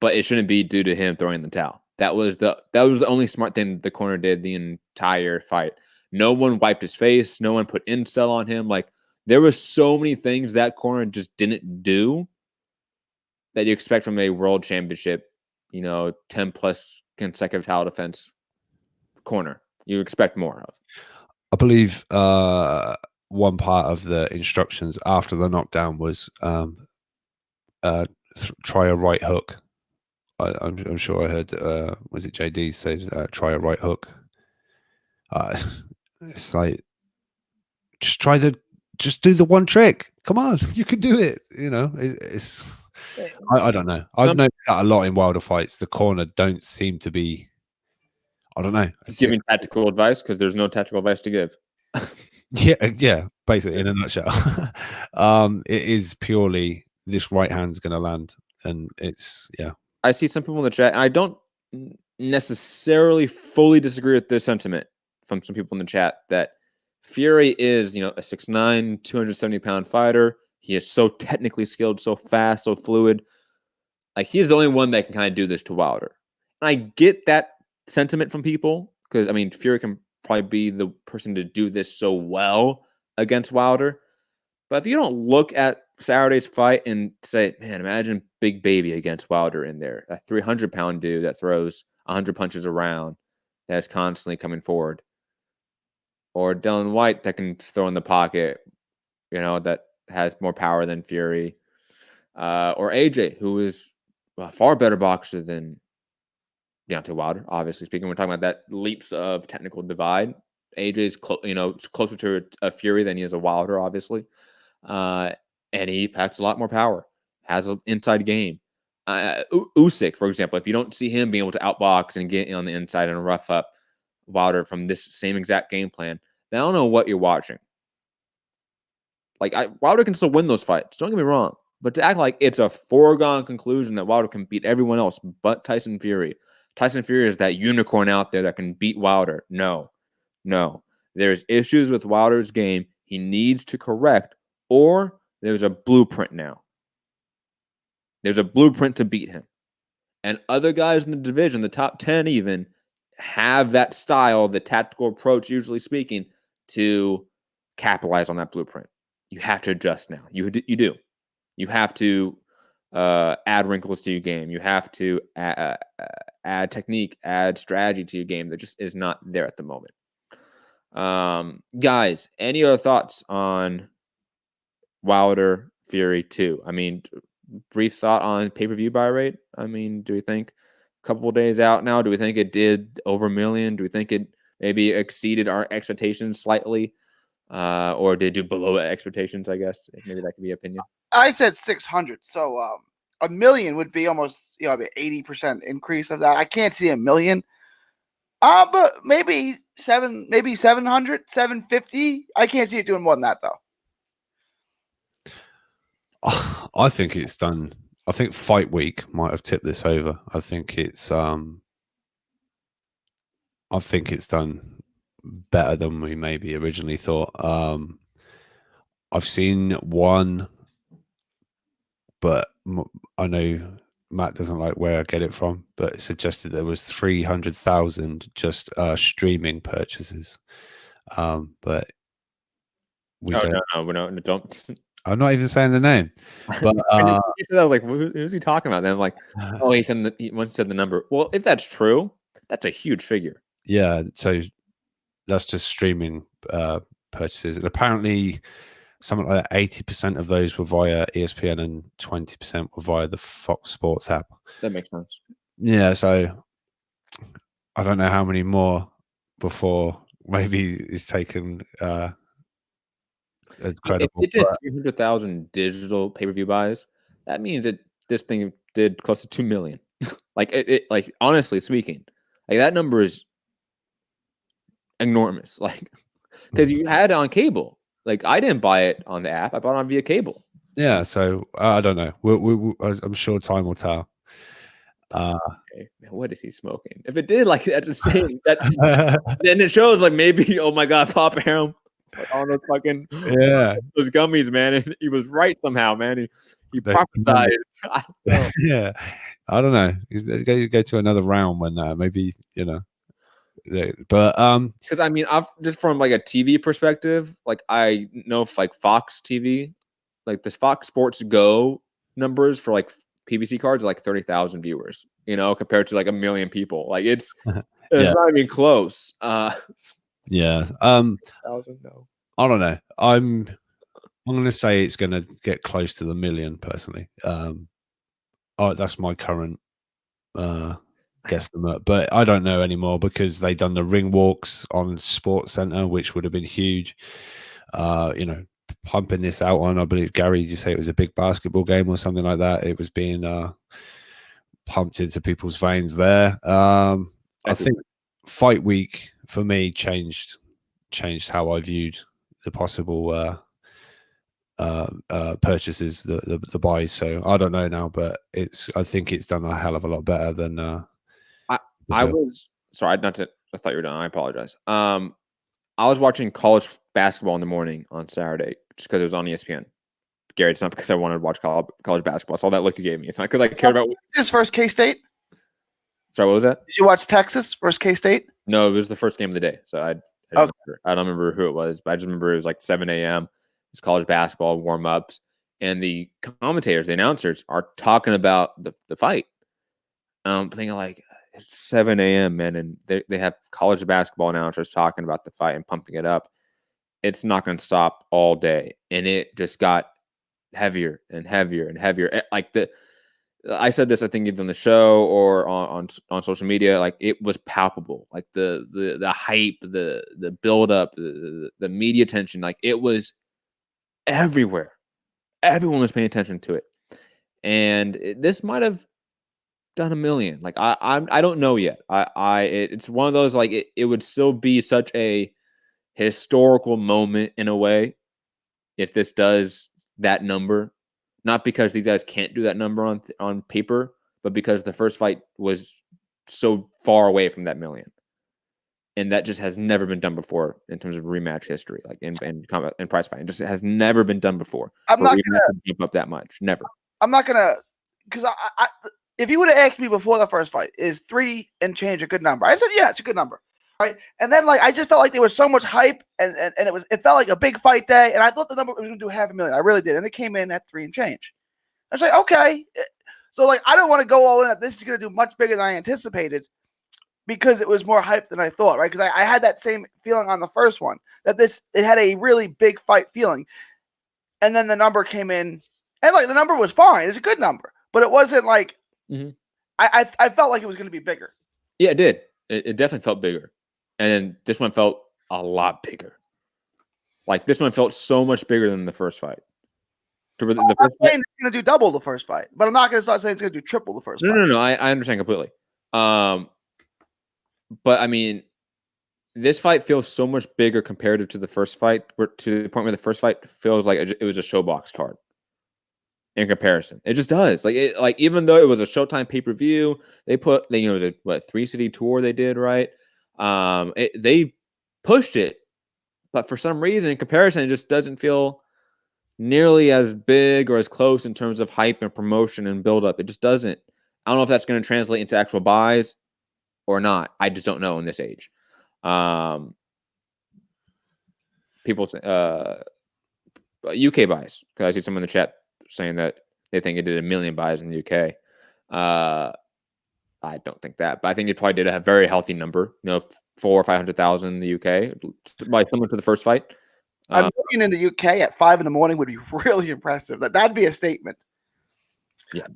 it shouldn't be due to him throwing the towel. That was the only smart thing the corner did the entire fight. No one wiped his face. No one put incel on him. Like, there were so many things that corner just didn't do that you expect from a world championship, 10 plus consecutive title defense corner. You expect more of. I believe one part of the instructions after the knockdown was try a right hook. I'm sure I heard, was it JD say try a right hook? It's like, just do the one trick. Come on, you can do it. It's I don't know. I've noticed that a lot in Wilder fights. The corner don't seem to be, I don't know, giving tactical advice because there's no tactical advice to give. yeah, basically in a nutshell. It is purely this right hand's going to land, and it's I see some people in the chat. I don't necessarily fully disagree with this sentiment from some people in the chat that Fury is, a 6'9", 270-pound fighter. He is so technically skilled, so fast, so fluid. Like, he is the only one that can kind of do this to Wilder. And I get that sentiment from people because, Fury can probably be the person to do this so well against Wilder. But if you don't look at Saturday's fight and say, man, imagine Big Baby against Wilder in there, a 300-pound dude that throws 100 punches around, that's constantly coming forward. Or Dylan White that can throw in the pocket, that has more power than Fury. Or AJ, who is a far better boxer than Deontay Wilder. Obviously speaking, we're talking about that leaps of technical divide. AJ is closer to a Fury than he is a Wilder, obviously, and he packs a lot more power. Has an inside game. Usyk, for example, if you don't see him being able to outbox and get on the inside and rough up Wilder from this same exact game plan, then I don't know what you're watching. Like, Wilder can still win those fights. Don't get me wrong. But to act like it's a foregone conclusion that Wilder can beat everyone else but Tyson Fury. Tyson Fury is that unicorn out there that can beat Wilder. No. There's issues with Wilder's game he needs to correct, or there's a blueprint now. There's a blueprint to beat him. And other guys in the division, the top 10 even, have that style, the tactical approach, usually speaking, to capitalize on that blueprint. You have to adjust now. You do. You have to add wrinkles to your game. You have to add technique, add strategy to your game that just is not there at the moment. Guys, any other thoughts on Wilder Fury 2? I mean, brief thought on pay-per-view buy rate. I mean, do we think a couple of days out now, do we think it did over 1 million? Do we think it maybe exceeded our expectations slightly? Or did it do below expectations, I guess? Maybe that could be opinion. I said 600. So 1 million would be almost, the 80% increase of that. I can't see 1 million. But maybe 700, 750. I can't see it doing more than that, though. I think it's done. I think Fight Week might have tipped this over. I think it's done better than we maybe originally thought. I've seen one, but I know Matt doesn't like where I get it from, but it suggested there was 300,000 just streaming purchases. But we don't. I'm not even saying the name. But you said, I was like, who's he talking about? Then I'm like, oh, he once said the number. Well, if that's true, that's a huge figure. Yeah, so that's just streaming purchases, and apparently something like 80% of those were via ESPN and 20% were via the Fox Sports app. That makes sense. Yeah, so I don't know how many more before maybe it's taken as credible. If it did 300,000 digital pay-per-view buys, that means this thing did close to 2 million. like honestly speaking, like that number is enormous. Like, because you had it on cable. Like, I didn't buy it on the app. I bought it on via cable. Yeah, so I don't know. I'm sure time will tell. Okay. Man, what is he smoking? If it did, like, that's insane. Then it shows, like, maybe, oh my God, Papa Harem, on those fucking those gummies, man. And he was right somehow, man. He prophesied. Yeah, I don't know. You go to another round when maybe but because I mean, I've just from like a TV perspective, like I know if like Fox TV, like the Fox Sports Go numbers for like PBC cards are like 30,000 viewers, compared to like 1 million people. Like it's not even close. Yeah. 1,000, no. I don't know. I'm going to say it's going to get close to the 1 million personally. That's my current guesstimate, but I don't know anymore because they done the ring walks on Sports Center, which would have been huge. Pumping this out on, I believe, Gary, did you say it was a big basketball game or something like that? It was being pumped into people's veins there. I think Fight Week for me changed how I viewed the possible purchases, the buys. So I don't know now, but I think it's done a hell of a lot better than I was sorry, I thought you were done. I apologize. I was watching college basketball in the morning on Saturday just because it was on ESPN. Gary, it's not because I wanted to watch college basketball. I saw that look you gave me. It's not because I cared about Texas versus K-State. Sorry, what was that? Did you watch Texas versus K-State? No, it was the first game of the day. So I don't remember who it was, but I just remember it was like 7 a.m. It was college basketball warm-ups, and the commentators, the announcers, are talking about the fight. Thinking like, it's 7 a.m., man, and they have college basketball announcers talking about the fight and pumping it up. It's not going to stop all day, and it just got heavier and heavier and heavier. Like I said this, I think, either on the show or on social media. Like, it was palpable. Like the hype, the build up, the media attention. Like, it was everywhere. Everyone was paying attention to it, and this might have done a million. Like, I don't know yet. It's one of those, like, it would still be such a historical moment in a way if this does that number. Not because these guys can't do that number on paper, but because the first fight was so far away from that million, and that just has never been done before in terms of rematch history, like in combat and prize fighting. Just has never been done before. I'm not gonna jump up that much. Never. I'm not gonna, because I if you would have asked me before the first fight, is 3 and change a good number? I said, yeah, it's a good number. Right. And then, like, I just felt like there was so much hype, and it felt like a big fight day, and I thought the number was going to do 500,000. I really did, and it came in at 3 and change. I was like, okay, so, like, I don't want to go all in that this is going to do much bigger than I anticipated, because it was more hype than I thought, right? Because I had that same feeling on the first one, that it had a really big fight feeling, and then the number came in, and, like, the number was fine. It's a good number, but it wasn't like I felt like it was going to be bigger. Yeah, it did. It definitely felt bigger. And then this one felt a lot bigger. Like, this one felt so much bigger than the first fight. I'm not saying it's going to do double the first fight, but I'm not going to start saying it's going to do triple the first fight. No. I understand completely. But I mean, this fight feels so much bigger comparative to the first fight, to the point where the first fight feels like it was a showbox card. In comparison, it just does. Like even though it was a Showtime pay-per-view, it was a 3-city tour they did, right? They pushed it, but for some reason, in comparison, it just doesn't feel nearly as big or as close in terms of hype and promotion and build-up. It just doesn't. I don't know if that's going to translate into actual buys or not. I just don't know in this age. People say UK buys, because I see someone in the chat saying that they think it did 1 million buys in the UK. I don't think that, but I think it probably did a very healthy number. 400,000 or 500,000 in the UK, like similar to the first fight. I'm looking in the UK at 5 in the morning would be really impressive. That'd be a statement. Yeah.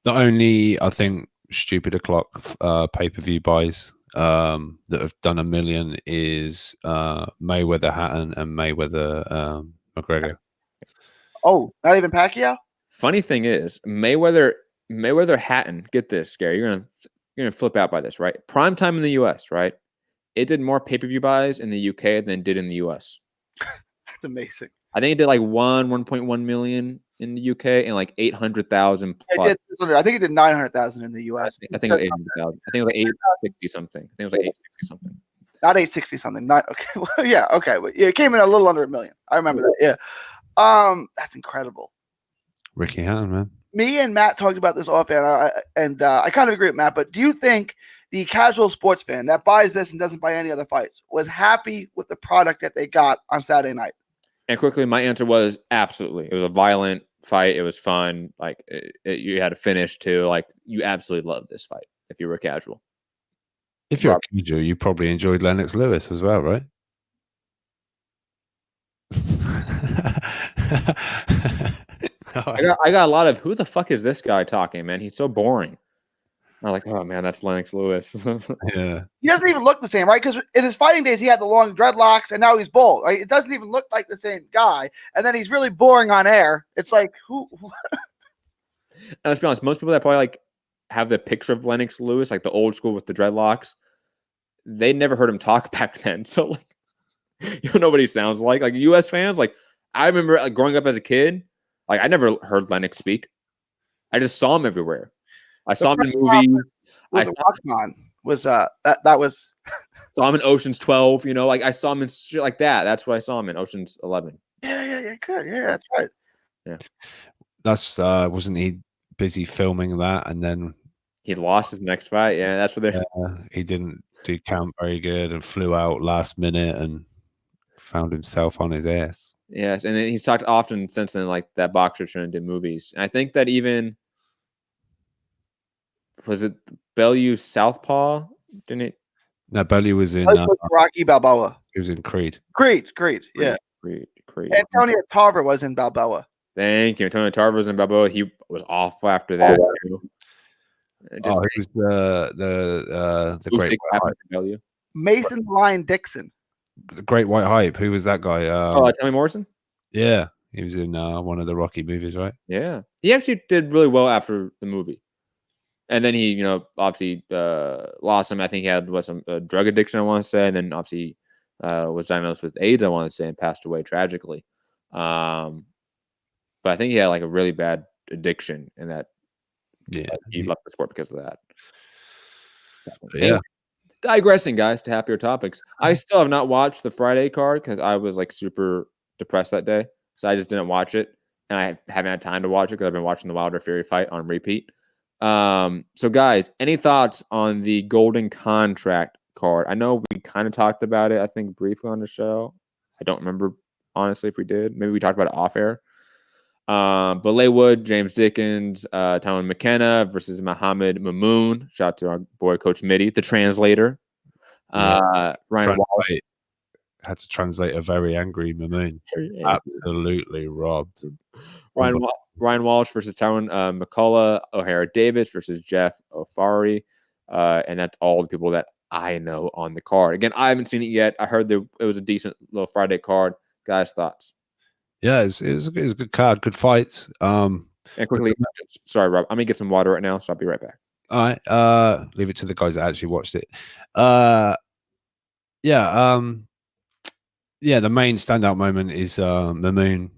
The only, I think, stupid o'clock pay-per-view buys that have done 1 million is Mayweather Hatton and Mayweather McGregor. Oh, not even Pacquiao? Funny thing is, Mayweather Hatton, get this, Gary, you're gonna flip out by this, right? Prime time in the US, right? It did more pay-per-view buys in the UK than it did in the US. That's amazing. I think it did like 1.1 million in the UK and like 800,000. I think it did 900,000 in the US. I think it was 800,000. I think it was like 860 something. I think it was like 860 something. Not 860 something. Not okay. Well, yeah, okay. But yeah, it came in a little under 1 million. I remember that. Yeah. That's incredible. Ricky Hatton, man. Me and Matt talked about this off air, and I kind of agree with Matt. But do you think the casual sports fan that buys this and doesn't buy any other fights was happy with the product that they got on Saturday night? And quickly, my answer was absolutely. It was a violent fight. It was fun. Like you had a finish too. Like, you absolutely loved this fight if you were casual. If you're casual, you probably enjoyed Lennox Lewis as well, right? I got a lot of, who the fuck is this guy talking, man? He's so boring. I'm like, oh man, that's Lennox Lewis. Yeah. He doesn't even look the same, right? Because in his fighting days, he had the long dreadlocks, and now he's bald. Right? It doesn't even look like the same guy. And then he's really boring on air. It's like, who? And let's be honest, most people that probably like have the picture of Lennox Lewis, like the old school with the dreadlocks, they never heard him talk back then. So like, you don't know what he sounds like. Like US fans, like I remember like, growing up as a kid, like I never heard Lennox speak. I just saw him everywhere. I saw him in movies. I saw saw him in Ocean's 12. You know, like I saw him in shit like that. That's what I saw him in, Ocean's 11. Yeah, good. Yeah, that's right. Yeah, that's wasn't he busy filming that, and then he lost his next fight. Yeah, that's what they. He didn't do camp very good and flew out last minute and found himself on his ass. Yes, and then he's talked often since then, like that boxer shouldn't do movies. And I think that even. Was it Bellew Southpaw? Didn't it? No, Bellew was in Rocky Balboa. He was in Creed. Creed. Yeah. Creed. Antonio Tarver was in Balboa. Thank you. Antonio Tarver and Balboa. He was awful after that. Too. It was the great white hype. Mason Lion Dixon. The Great White Hype. Who was that guy? Tommy Morrison? Yeah. He was in one of the Rocky movies, right? Yeah. He actually did really well after the movie. And then he, obviously lost him. I think he had some drug addiction, I want to say. And then obviously was diagnosed with AIDS, I want to say, and passed away tragically. But I think he had like a really bad addiction in that. Yeah. He left the sport because of that. Yeah. Digressing, guys, to happier topics. I still have not watched the Friday card because I was like super depressed that day. So I just didn't watch it. And I haven't had time to watch it because I've been watching the Wilder Fury fight on repeat. So guys, any thoughts on the Golden Contract card? I know we kind of talked about it, I think, briefly on the show. I don't remember, honestly, if we did. Maybe we talked about it off air. But Laywood, James Dickens, Tywin McKenna versus Muhammad Mamoon. Shout out to our boy Coach Mitty, the translator. Ryan Walsh had to translate a very angry Mamoon. Absolutely robbed. Ryan Walsh versus Tywin McCullough, O'Hara Davis versus Jeff Ofari. And that's all the people that I know on the card. Again, I haven't seen it yet. I heard it was a decent little Friday card. Guys, thoughts? Yeah, it was a good card, good fights. And quickly, sorry, Rob, I'm gonna get some water right now, so I'll be right back. All right, leave it to the guys that actually watched it. The main standout moment is Mamoon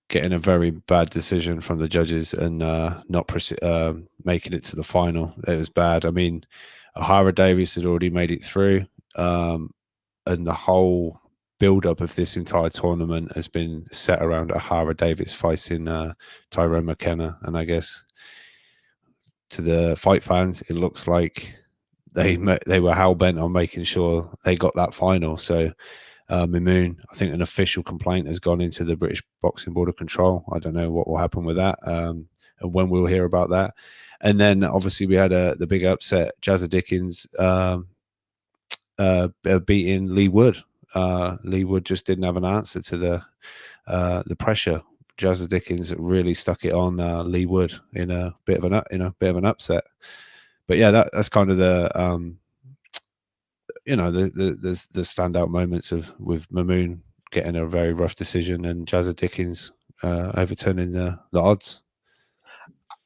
getting a very bad decision from the judges and not making it to the final. It was bad. I mean, O'Hara Davis had already made it through, and the whole build-up of this entire tournament has been set around O'Hara Davis facing Tyrone McKenna, and I guess to the fight fans, it looks like they were hell-bent on making sure they got that final. So Mamoon, I think an official complaint has gone into the British Boxing Board of Control. I don't know what will happen with that and when we'll hear about that. And then obviously we had the big upset, Jazza Dickens beating Lee Wood. Lee Wood just didn't have an answer to the pressure. Jazza Dickens really stuck it on Lee Wood in a bit of an upset. But yeah, that's kind of the the standout moments with Mamoon getting a very rough decision and Jazza Dickens overturning the odds.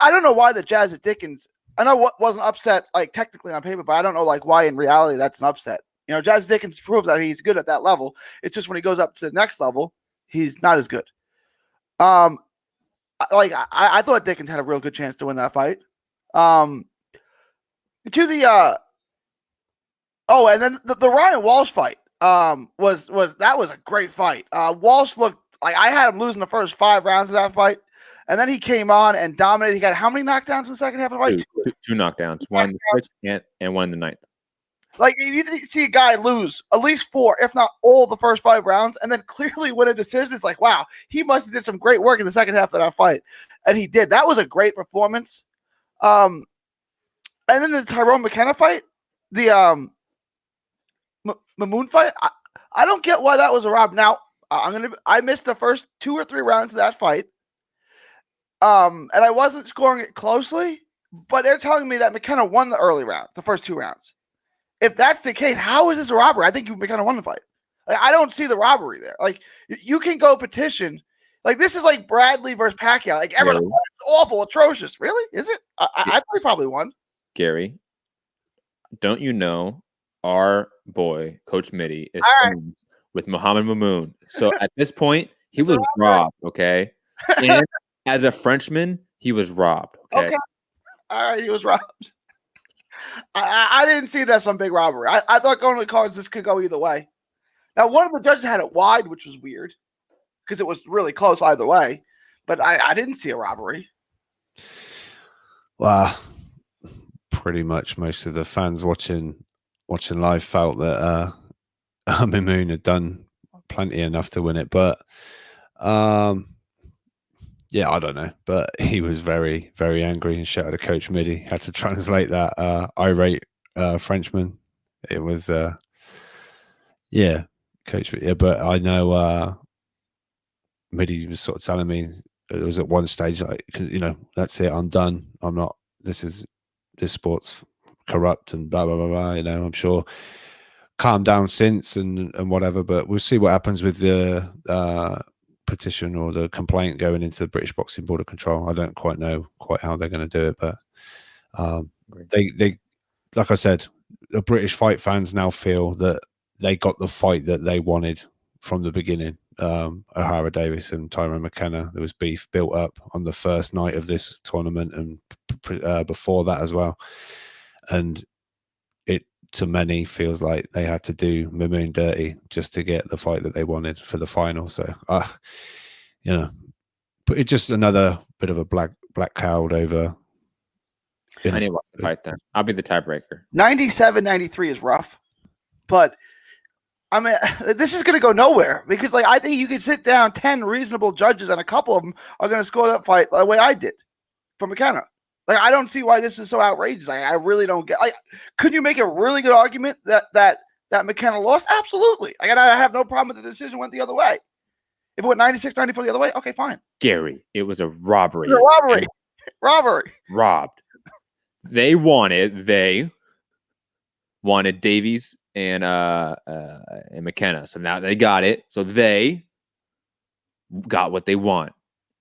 I don't know why the Jazza Dickens. I know what wasn't upset like technically on paper, but I don't know like why in reality that's an upset. Jazza Dickens proves that he's good at that level. It's just when he goes up to the next level, he's not as good. I thought Dickens had a real good chance to win that fight. And then the Ryan Walsh fight was a great fight. Walsh looked like I had him losing the first 5 rounds of that fight, and then he came on and dominated. He got how many knockdowns in the second half of the fight? Two knockdowns, one in the 6th and one in the 9th. Like you see a guy lose at least 4, if not all, the first 5 rounds, and then clearly win a decision. It's like, wow, he must have did some great work in the second half of that fight, and he did. That was a great performance. And then the Tyrone McKenna fight, the Mamoon fight. I don't get why that was a rob. Now I missed the first 2 or 3 rounds of that fight, and I wasn't scoring it closely. But they're telling me that McKenna won the early round, the first 2 rounds. If that's the case, how is this a robbery? I think McKenna won the fight. Like, I don't see the robbery there. Like you can go petition. Like this is like Bradley versus Pacquiao. Like everyone, it's awful, atrocious. Really? Is it? I thought he probably won. Gary, don't you know our boy Coach Mitty is friends with Muhammad Mamoon? So at this point, he was robbed. Okay, and as a Frenchman, he was robbed. Okay. All right, he was robbed. I didn't see it as some big robbery. I thought going to the cards, this could go either way. Now, one of the judges had it wide, which was weird because it was really close either way. But I didn't see a robbery. Well, pretty much most of the fans watching live felt that Mamoon had done plenty enough to win it. But yeah, I don't know, but he was very, very angry and shouted at Coach Mitty. Had to translate that irate Frenchman. It was, Coach Mitty. Yeah, but I know Midi was sort of telling me, it was at one stage like, that's it, I'm done. I'm not. This sport's corrupt and blah blah blah blah. I'm sure calmed down since and whatever, but we'll see what happens with the petition or the complaint going into the British Boxing Board of Control. I don't quite know how they're going to do it, but they like I said, the British fight fans now feel that they got the fight that they wanted from the beginning. O'Hara Davis and Tyrone McKenna, there was beef built up on the first night of this tournament and before that as well, and it to many feels like they had to do Mamoon dirty just to get the fight that they wanted for the final. So but it's just another bit of a black cloud over. I need to watch the fight then. I'll be the tiebreaker. 97-93 is rough, but I mean, this is going to go nowhere because, I think you could sit down 10 reasonable judges and a couple of them are going to score that fight the way I did for McKenna. I don't see why this is so outrageous. I really don't get. Could you make a really good argument that McKenna lost? Absolutely. I have no problem with the decision went the other way. If it went 96-94 the other way, okay, fine. Gary, it was a robbery. It was a robbery. Robbery. Robbed. They wanted Davies and McKenna. So now they got it. So they got what they want.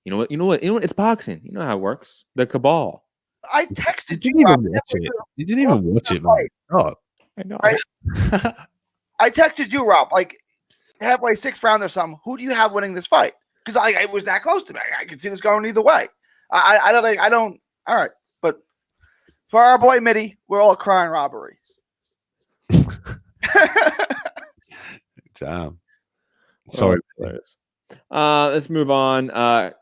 You know what? It's boxing. You know how it works. The cabal. I texted you. You didn't even watch it, man. Oh, I know. I texted you, Rob, halfway 6th round or something. Who do you have winning this fight? Because it was that close to me. I could see this going either way. I don't. All right, but for our boy Mitty, we're all crying robbery. Damn. Sorry. Let's move on.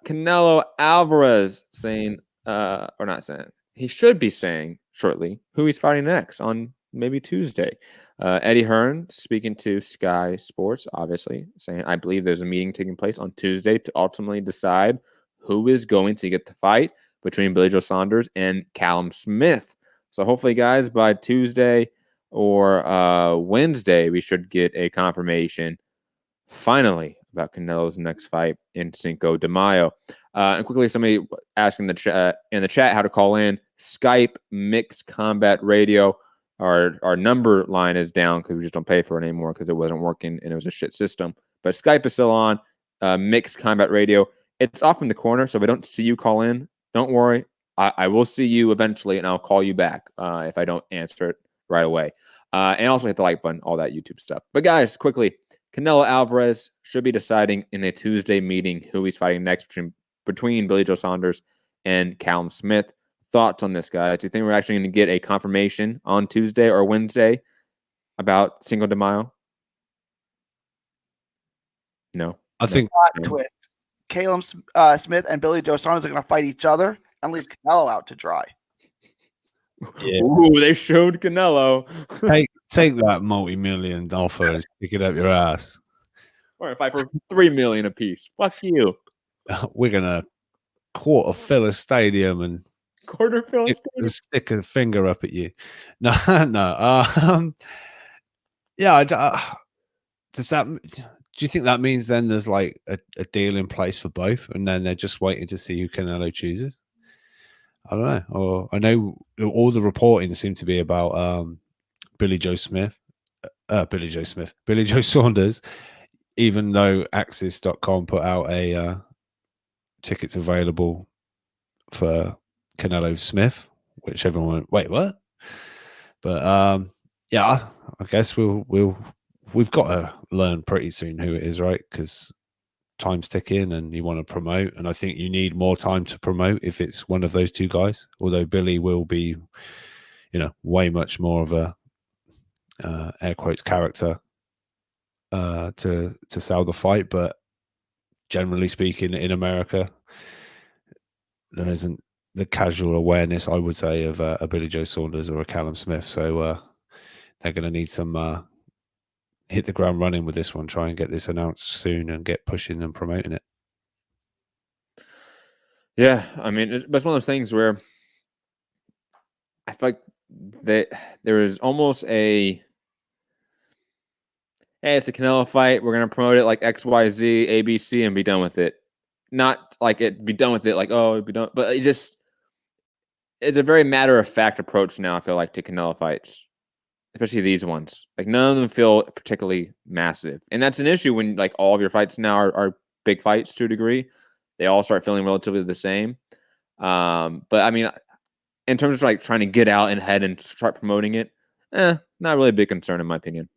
Canelo Alvarez saying, or not saying, he should be saying shortly who he's fighting next on maybe Tuesday. Eddie Hearn speaking to Sky Sports, obviously, saying, I believe there's a meeting taking place on Tuesday to ultimately decide who is going to get the fight between Billy Joe Saunders and Callum Smith. So hopefully, guys, by Tuesday or Wednesday, we should get a confirmation finally about Canelo's next fight in Cinco de Mayo. And quickly, somebody asking in the chat how to call in. Skype Mixed Combat Radio. Our number line is down because we just don't pay for it anymore because it wasn't working and it was a shit system. But Skype is still on. Mixed Combat Radio. It's off in the corner, so if I don't see you call in, don't worry. I will see you eventually, and I'll call you back if I don't answer it right away. And also hit the like button, all that YouTube stuff. But guys, quickly, Canelo Alvarez should be deciding in a Tuesday meeting who he's fighting next between Billy Joe Saunders and Callum Smith. Thoughts on this, guys? Do you think we're actually going to get a confirmation on Tuesday or Wednesday about Cinco de Mayo? No. I think twist. Callum Smith and Billy Joe Saunders are going to fight each other and leave Canelo out to dry. Yeah. Ooh, they showed Canelo. Take that multi-million offer and stick it up your ass. We're going to fight for $3 million apiece. Fuck you. We're going to quarter fill a stadium and quarter fill a stadium. Stick a finger up at you. No. Yeah. Does that? Do you think that means then there's a deal in place for both, and then they're just waiting to see who Canelo chooses? I don't know. Or I know all the reporting seemed to be about Billy Joe Saunders, even though Axis.com put out a tickets available for Canelo Smith, which everyone went, wait, what? But yeah, I guess we've got to learn pretty soon who it is, right? Because time's ticking and you want to promote, and I think you need more time to promote if it's one of those two guys, although Billy will be way much more of a air quotes character to sell the fight. But generally speaking, in America, there isn't the casual awareness, I would say, of a Billy Joe Saunders or a Callum Smith. So they're going to need some hit the ground running with this one, try and get this announced soon and get pushing and promoting it. Yeah, I mean, it's one of those things where I feel like there is almost a hey, it's a Canelo fight. We're going to promote it like XYZ, ABC, and be done with it. Not like be done with it like, oh, it'd be done. But it's a very matter-of-fact approach now, I feel like, to Canelo fights. Especially these ones. Like, none of them feel particularly massive. And that's an issue when, like, all of your fights now are big fights to a degree. They all start feeling relatively the same. But, I mean, in terms of, like, trying to get out and head and start promoting it, not really a big concern, in my opinion,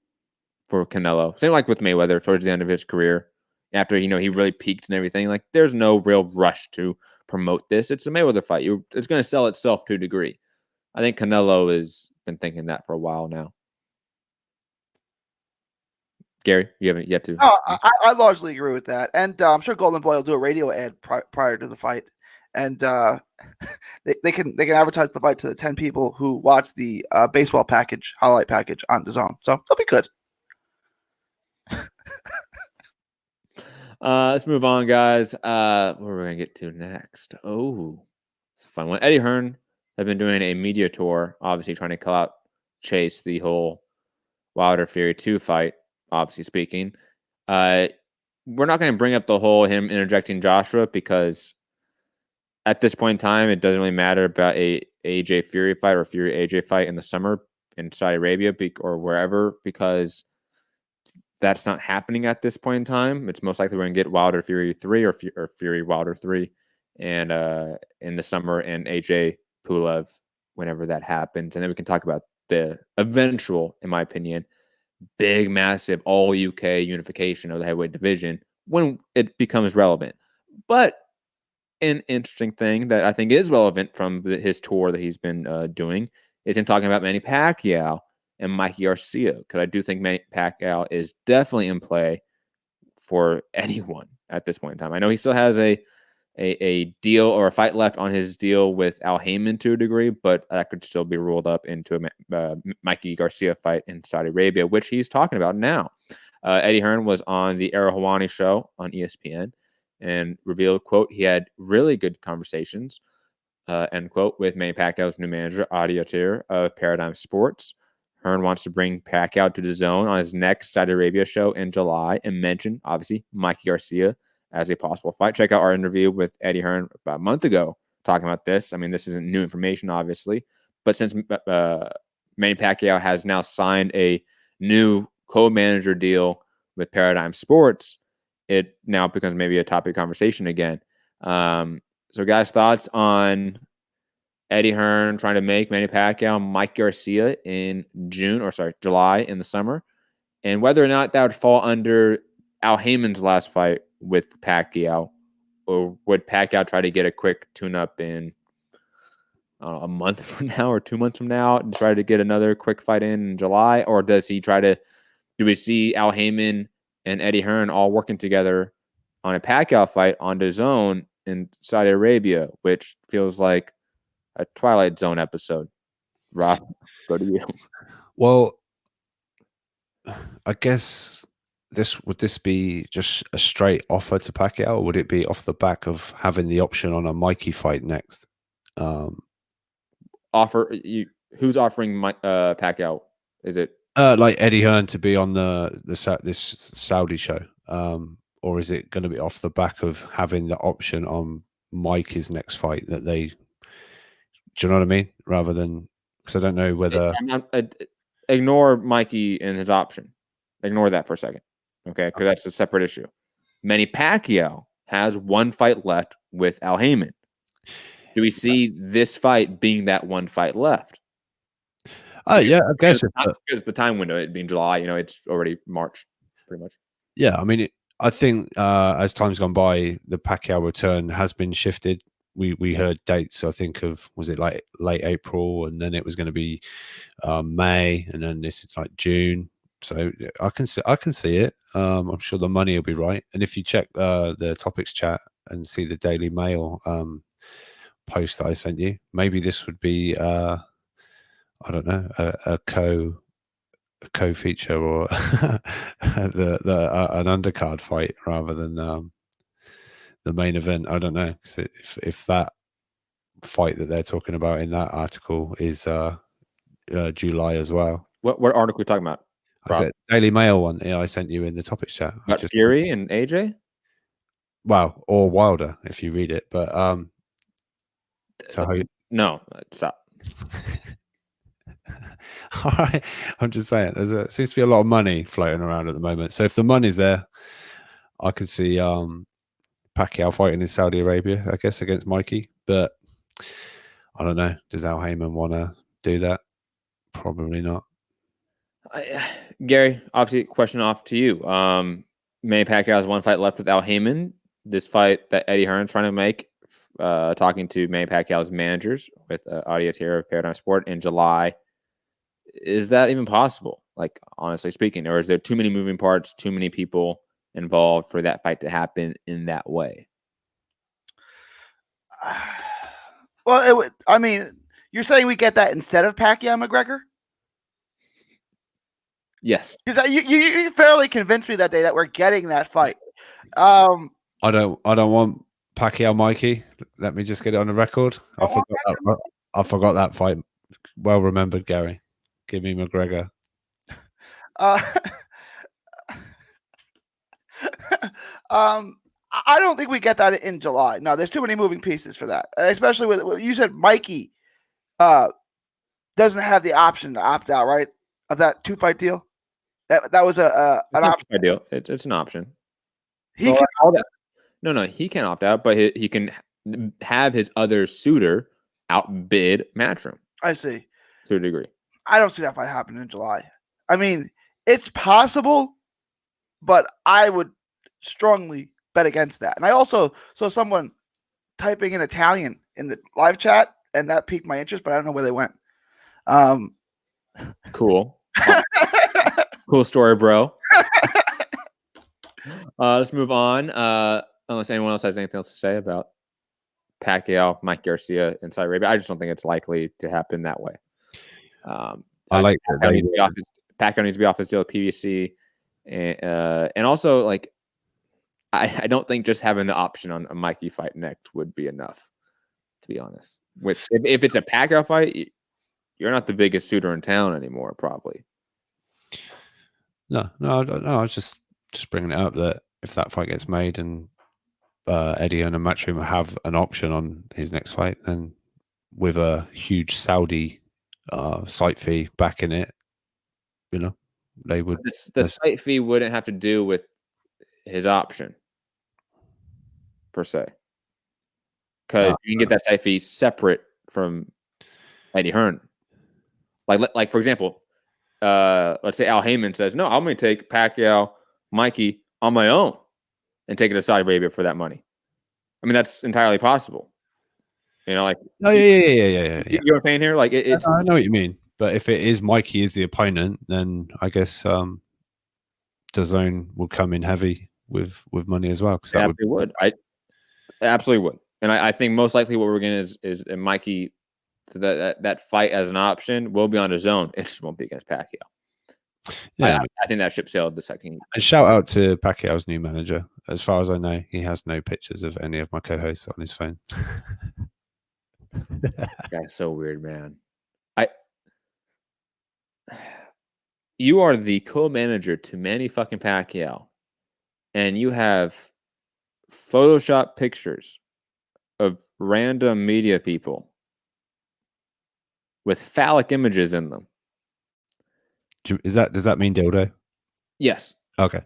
for Canelo. Same like with Mayweather towards the end of his career. After, he really peaked and everything. Like, there's no real rush to promote this. It's a Mayweather fight. It's going to sell itself to a degree. I think Canelo has been thinking that for a while now. Gary, you haven't yet to. No, I largely agree with that, and I'm sure Golden Boy will do a radio ad prior to the fight, and they can advertise the fight to the 10 people who watch the baseball highlight package on DAZN. So they'll be good. Let's move on, guys. What are we gonna get to next? Oh, it's a fun one. Eddie Hearn have been doing a media tour, obviously trying to call out Chase the whole Wilder Fury 2 fight. Obviously speaking, we're not going to bring up the whole him interjecting Joshua because at this point in time, it doesn't really matter about a AJ Fury fight or Fury AJ fight in the summer in Saudi Arabia or wherever, because that's not happening at this point in time. It's most likely we're going to get Wilder Fury 3 or Fury Wilder 3 and in the summer, and AJ Pulev whenever that happens. And then we can talk about the eventual, in my opinion, big, massive, all UK unification of the heavyweight division when it becomes relevant. But an interesting thing that I think is relevant from his tour that he's been doing is him talking about Manny Pacquiao and Mikey Garcia, because I do think Manny Pacquiao is definitely in play for anyone at this point in time. I know he still has a deal or a fight left on his deal with Al Heyman to a degree, but that could still be rolled up into a Mikey Garcia fight in Saudi Arabia, which he's talking about now. Eddie Hearn was on the Errol Hawani show on ESPN and revealed, quote, he had really good conversations, end quote, with Manny Pacquiao's new manager, Audiatir of Paradigm Sports. Hearn wants to bring Pacquiao to the zone on his next Saudi Arabia show in July and mentioned, obviously, Mikey Garcia as a possible fight. Check out our interview with Eddie Hearn about a month ago talking about this. I mean, this isn't new information, obviously, but since Manny Pacquiao has now signed a new co-manager deal with Paradigm Sports, it now becomes maybe a topic of conversation again. So, guys, thoughts on Eddie Hearn trying to make Manny Pacquiao Mike Garcia in July in the summer, and whether or not that would fall under Al Heyman's last fight with Pacquiao, or would Pacquiao try to get a quick tune-up in a month from now or 2 months from now and try to get another quick fight in July? Or does he do we see Al Heyman and Eddie Hearn all working together on a Pacquiao fight on DAZN in Saudi Arabia, which feels like a Twilight Zone episode? Rob, go to you. Well, I guess would this be just a straight offer to Pacquiao, or would it be off the back of having the option on a Mikey fight next? Who's offering Pacquiao? Is it like Eddie Hearn to be on this Saudi show, or is it going to be off the back of having the option on Mikey's next fight that they? Do you know what I mean? Rather than, because I don't know whether ignore Mikey and his option. Ignore that for a second. Okay, because that's a separate issue. Manny Pacquiao has one fight left with Al Heyman. Do we see this fight being that one fight left? Yeah, I guess because the time window, it being July, it's already March, pretty much. Yeah, I mean, I think as time's gone by, the Pacquiao return has been shifted. We heard dates. I think was it like late April, and then it was going to be May, and then this is like June. So I can see it. I'm sure the money will be right. And if you check the topics chat and see the Daily Mail post that I sent you, maybe this would be I don't know, a co-feature or an undercard fight rather than the main event. I don't know, if that fight that they're talking about in that article is July as well. What article are we talking about? I said Daily Mail one. Yeah, I sent you in the topics chat. About Fury and AJ. Wow, or Wilder if you read it, but so no, stop. All right, I'm just saying, seems to be a lot of money floating around at the moment. So if the money's there, I could see Pacquiao fighting in Saudi Arabia, I guess, against Mikey. But I don't know. Does Al Heyman want to do that? Probably not. Gary, obviously, question off to you. Manny Pacquiao has one fight left with Al Heyman. This fight that Eddie Hearn's trying to make, talking to Manny Pacquiao's managers with Audio Tier of Paradigm Sport in July. Is that even possible? Like, honestly speaking, or is there too many moving parts, too many people involved for that fight to happen in that way? Well, I mean, you're saying we get that instead of Pacquiao McGregor? Yes. You fairly convinced me that day that we're getting that fight. I don't want Pacquiao Mikey. Let me just get it on the record. I forgot that fight. Well remembered, Gary. Give me McGregor. I don't think we get that in July. No, there's too many moving pieces for that. Especially with you said Mikey doesn't have the option to opt out, right? Of that 2-fight deal. That was an option. Deal. It's an option. He can opt out. No, he can't opt out, but he can have his other suitor outbid Matchroom. I see. To a degree. I don't see that fight happening in July. I mean, it's possible, but I would strongly bet against that. And I also saw someone typing in Italian in the live chat, and that piqued my interest, but I don't know where they went. Cool. Cool story, bro. Let's move on. Unless anyone else has anything else to say about Pacquiao, Mike Garcia in Saudi Arabia. I just don't think it's likely to happen that way. I like Pacquiao needs to be off his deal with PBC. And also, like, I don't think just having the option on a Mikey fight next would be enough, to be honest. If it's a Pacquiao fight, you're not the biggest suitor in town anymore, probably. No. I was just bringing it up that if that fight gets made and Eddie and Matchroom have an option on his next fight, then with a huge Saudi site fee back in it, they would. The site fee wouldn't have to do with his option per se, because you can get that site fee separate from Eddie Hearn. Like for example, let's say Al Heyman says, "No, I'm going to take Pacquiao, Mikey on my own, and take it to Saudi Arabia for that money." I mean, that's entirely possible. Like, oh yeah. You know what I'm saying here? Like, it's. I know what you mean, but if it is Mikey is the opponent, then I guess DAZN will come in heavy with money as well. Because that would. I absolutely would, and I think most likely what we're getting is Mikey. That fight as an option will be on DAZN. It just won't be against Pacquiao. Yeah, I think that ship sailed the second. And shout out to Pacquiao's new manager. As far as I know, he has no pictures of any of my co-hosts on his phone. That's so weird, man. You are the co-manager to Manny fucking Pacquiao, and you have Photoshop pictures of random media people with phallic images in them. Does that mean dildo? Yes. Okay.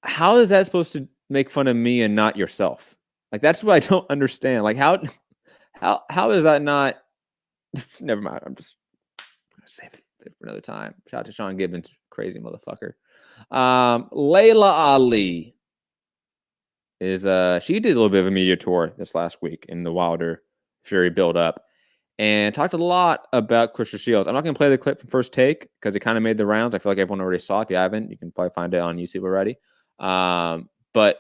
How is that supposed to make fun of me and not yourself? Like, that's what I don't understand. Like, how is that not? Never mind. I'm just gonna save it for another time. Shout out to Sean Gibbons, crazy motherfucker. Layla Ali is she did a little bit of a media tour this last week in the Wilder Fury build up. And talked a lot about Claressa Shields. I'm not going to play the clip from First Take because it kind of made the rounds. I feel like everyone already saw it. If you haven't, you can probably find it on YouTube already. But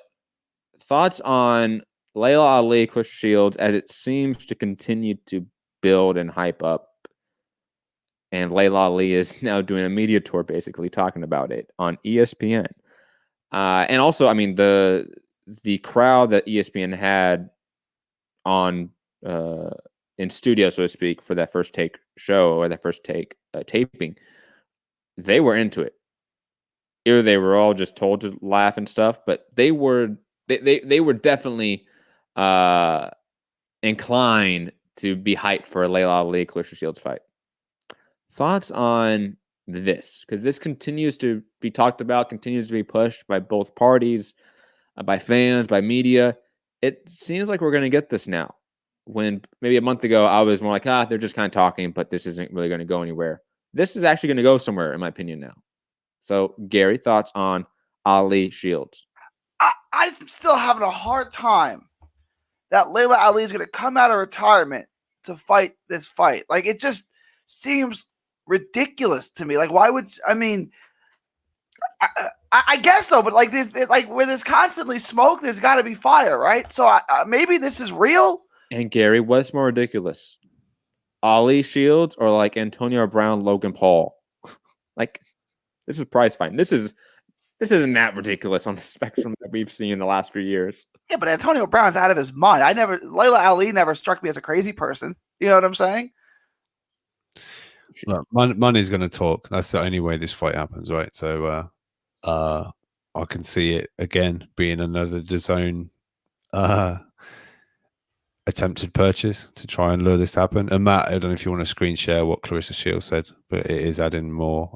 thoughts on Layla Ali, Claressa Shields, as it seems to continue to build and hype up. And Layla Ali is now doing a media tour, basically talking about it on ESPN. And also, I mean, the crowd that ESPN had on in studio, so to speak, for that First Take show or that First Take taping they were into it. Either they were all just told to laugh and stuff, but they were definitely inclined to be hyped for a Layla Ali Clarissa Shields fight. Thoughts on this? Because this continues to be talked about, continues to be pushed by both parties, by fans, by media. It seems like we're going to get this now. When maybe a month ago, I was more like, they're just kind of talking, but this isn't really going to go anywhere. This is actually going to go somewhere, in my opinion, now. So, Gary, thoughts on Ali Shields? I'm still having a hard time that Layla Ali is going to come out of retirement to fight this fight. Like, it just seems ridiculous to me. Like, why would I mean? I guess so, but like this, like where there's constantly smoke, there's got to be fire, right? So maybe this is real. And Gary, what's more ridiculous, Ali Shields or like Antonio Brown, Logan Paul? Like, this is prize fighting. This isn't that ridiculous on the spectrum that we've seen in the last few years. Yeah, but Antonio Brown's out of his mind. Layla Ali never struck me as a crazy person. You know what I'm saying? Look, money's going to talk. That's the only way this fight happens, right? So, I can see it again being another DAZN attempted purchase to try and lure this to happen. And Matt, I don't know if you want to screen share what Clarissa Shields said, but it is adding more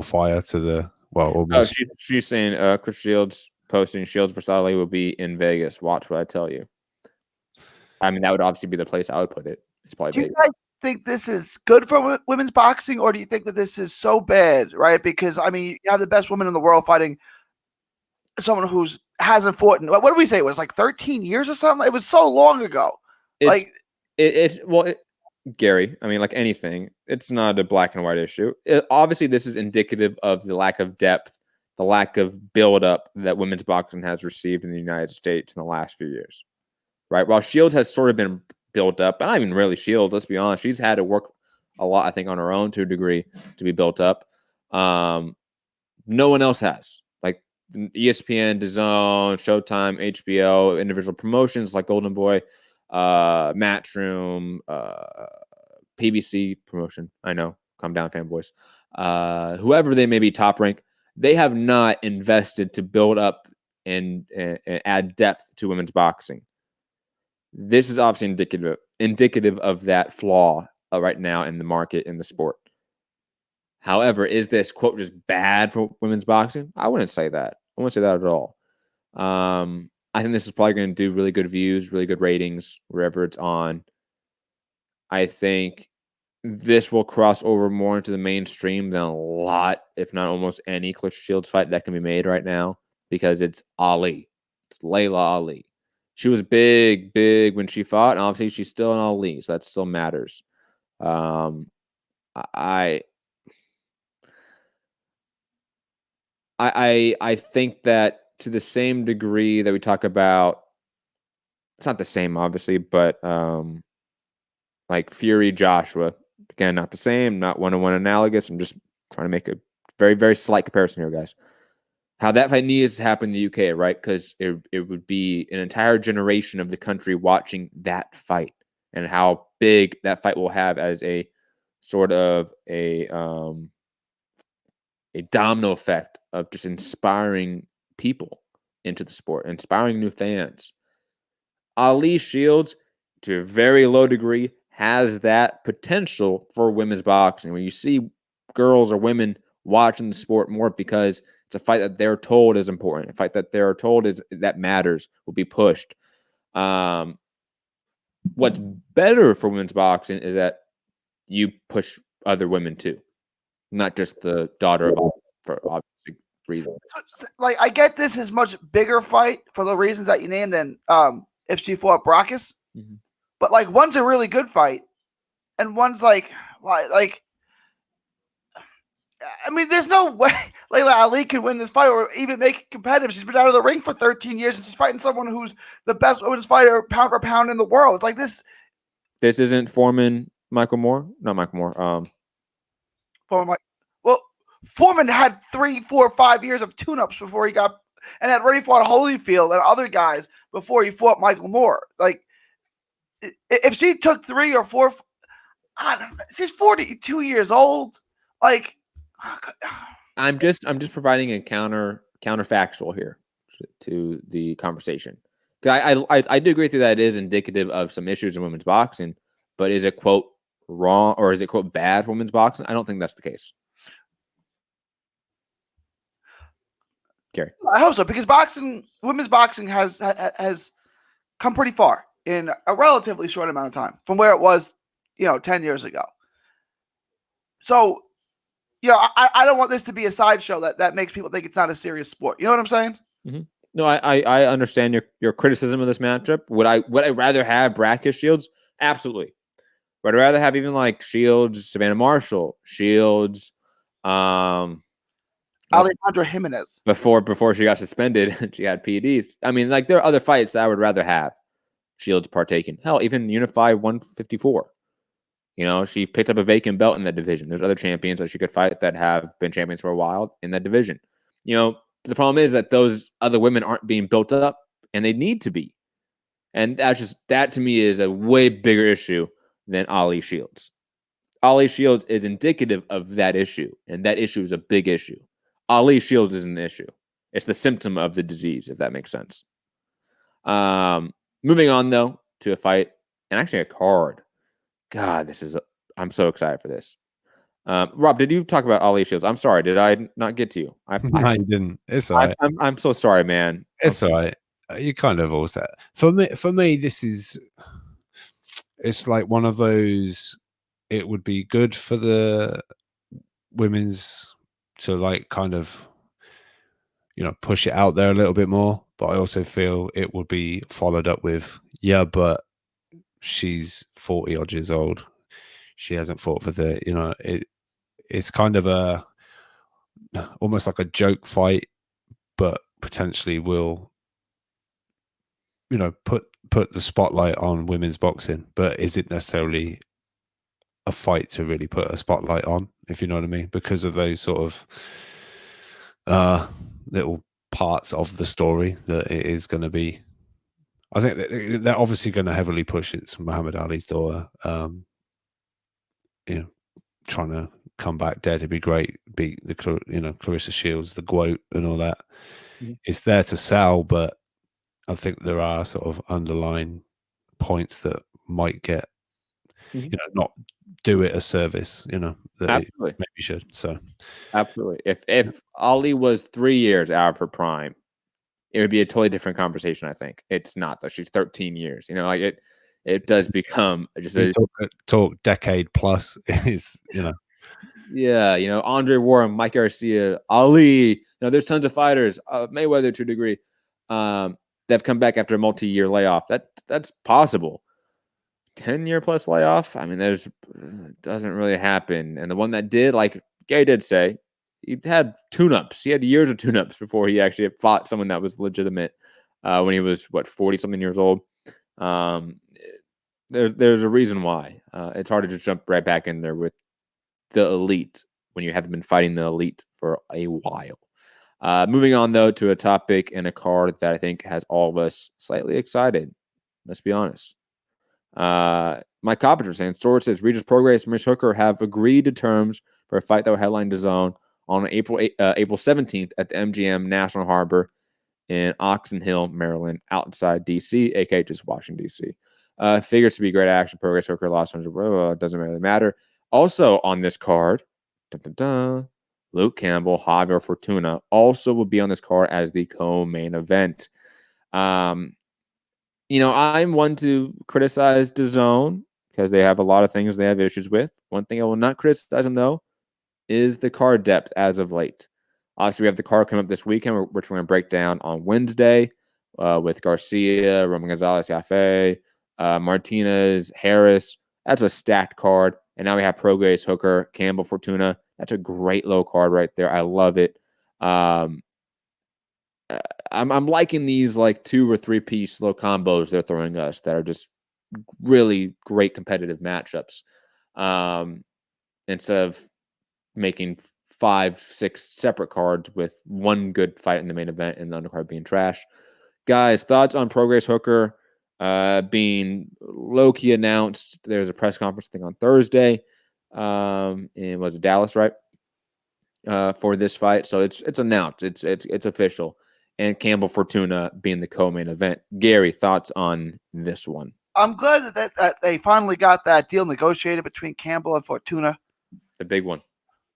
fire to the almost. She's saying Chris Shields posting Shields versus Ali will be in Vegas. Watch what I tell you. I mean, that would obviously be the place I would put it. It's probably Do Vegas. you guys think this is good for women's boxing, or do you think that this is so bad, right? Because I mean, you have the best woman in the world fighting someone who's hasn't fought in, what did we say? It was like 13 years or something. It was so long ago. Gary, I mean, like anything, it's not a black and white issue. Obviously, this is indicative of the lack of depth, the lack of build-up that women's boxing has received in the United States in the last few years, right? While Shields has sort of been built up, but not even really Shields, let's be honest. She's had to work a lot, I think, on her own to a degree to be built up. No one else has. Like ESPN, DAZN, Showtime, HBO, individual promotions like Golden Boy, Matchroom, PBC promotion. I know, calm down, fanboys. Whoever they may be, Top Rank, they have not invested to build up and add depth to women's boxing. This is obviously indicative of that flaw right now in the market, in the sport. However, is this, quote, just bad for women's boxing? I wouldn't say that. I wouldn't say that at all. I think this is probably going to do really good views, really good ratings, wherever it's on. I think this will cross over more into the mainstream than a lot, if not almost any Clarissa Shields fight that can be made right now, because it's Ali. It's Layla Ali. She was big when she fought, and obviously she's still an Ali, so that still matters. I think that to the same degree that we talk about, it's not the same, obviously, but like Fury Joshua, again, not the same, not one-on-one analogous. I'm just trying to make a very, very slight comparison here, guys. How that fight needs to happen in the UK, right? Because it would be an entire generation of the country watching that fight, and how big that fight will have as a sort of a domino effect of just inspiring people into the sport, inspiring new fans. Ali Shields, to a very low degree, has that potential for women's boxing. When you see girls or women watching the sport more because it's a fight that they're told is important, a fight that they're told is that matters, will be pushed. What's better for women's boxing is that you push other women too, not just the daughter of, for obvious reasons. Like, I get this is much bigger fight for the reasons that you named than if she fought Brackus. Mm-hmm. But like, one's a really good fight, and one's like, like, I mean, there's no way Layla Ali can win this fight or even make it competitive. She's been out of the ring for 13 years, and she's fighting someone who's the best women's fighter pound for pound in the world. It's like this. This isn't Foreman Michael Moore? Not Michael Moore. Foreman had 3, 4, 5 years of tune-ups before he got, and had already fought Holyfield and other guys before he fought Michael Moore. Like, if she took 3 or 4, I don't know, she's 42 years old. Like, I'm just providing a counterfactual here to the conversation. I do agree with you that it is indicative of some issues in women's boxing, but is it quote wrong or is it quote bad for women's boxing? I don't think that's the case. Gary, I hope so, because women's boxing has come pretty far in a relatively short amount of time from where it was, 10 years ago. So, I don't want this to be a sideshow that makes people think it's not a serious sport. You know what I'm saying? Mm-hmm. No, I understand your criticism of this matchup. Would I rather have Brackish Shields? Absolutely. Would I rather have even like Shields, Savannah Marshall, Shields, Alejandra Jimenez before she got suspended, she had PEDs. I mean, like there are other fights that I would rather have Shields partake in. Hell, even Unify 154. She picked up a vacant belt in that division. There's other champions that she could fight that have been champions for a while in that division. The problem is that those other women aren't being built up, and they need to be. And that to me is a way bigger issue than Ali Shields. Ali Shields is indicative of that issue, and that issue is a big issue. Ali Shields isn't the issue. It's the symptom of the disease, if that makes sense. Moving on, though, to a fight, and actually a card. God, I'm so excited for this. Rob, did you talk about Ali Shields? I'm sorry. Did I not get to you? No, you didn't. It's all right. I'm so sorry, man. It's all right. You kind of all set. For me, it's like one of those, it would be good for the women's to like kind of, push it out there a little bit more. But I also feel it would be followed up with, yeah, but she's 40 odd years old. She hasn't fought for it's kind of almost like a joke fight, but potentially will, put the spotlight on women's boxing. But is it necessarily a fight to really put a spotlight on, if you know what I mean? Because of those sort of little parts of the story that it is going to be. I think that they're obviously going to heavily push it's Muhammad Ali's daughter. Trying to come back dead to be great, beat the Clarissa Shields, the GWOAT, and all that. Mm-hmm. It's there to sell, but I think there are sort of underlying points that might get, not do it a service. That absolutely maybe should. So absolutely, if Ali was 3 years out of her prime, it would be a totally different conversation. I think it's not though. She's 13 years. It does become just a talk decade plus is, Yeah, Andre Warren, Mike Garcia, Ali. There's tons of fighters, Mayweather to a degree, that have come back after a multi-year layoff. That's possible. 10-year plus layoff. I mean, doesn't really happen. And the one that did, like Gary did say, he had tune-ups. He had years of tune-ups before he actually fought someone that was legitimate when he was 40-something years old. There's a reason why. It's hard to just jump right back in there with the elite when you haven't been fighting the elite for a while. Moving on, though, to a topic and a card that I think has all of us slightly excited. Let's be honest. Mike Carpenter saying, Stewart says Regis Prograis and Mitch Hooker have agreed to terms for a fight that will headline DAZN on April 17th at the MGM National Harbor in Oxon Hill, Maryland, outside D.C., aka just Washington, D.C. Figures to be great action. Prograis, Hooker, lost 100. Doesn't really matter. Also on this card, Luke Campbell, Javier Fortuna also will be on this card as the co-main event. I'm one to criticize DAZN because they have a lot of things they have issues with. One thing I will not criticize them, though, is the card depth as of late. Obviously, we have the card coming up this weekend, which we're going to break down on Wednesday with Garcia, Roman Gonzalez, Yafe, Martinez, Harris. That's a stacked card. And now we have Prograis, Hooker, Campbell, Fortuna. That's a great low card right there. I love it. I'm liking these like 2 or 3 piece low combos they're throwing us that are just really great competitive matchups. Instead of making 5, 6 separate cards with one good fight in the main event and the undercard being trash. Guys, thoughts on Prograis Hooker being low-key announced? There's a press conference thing on Thursday. And was it Dallas, right? for this fight. So it's announced. It's official. And Campbell Fortuna being the co-main event. Gary, thoughts on this one? I'm glad that they finally got that deal negotiated between Campbell and Fortuna. The big one.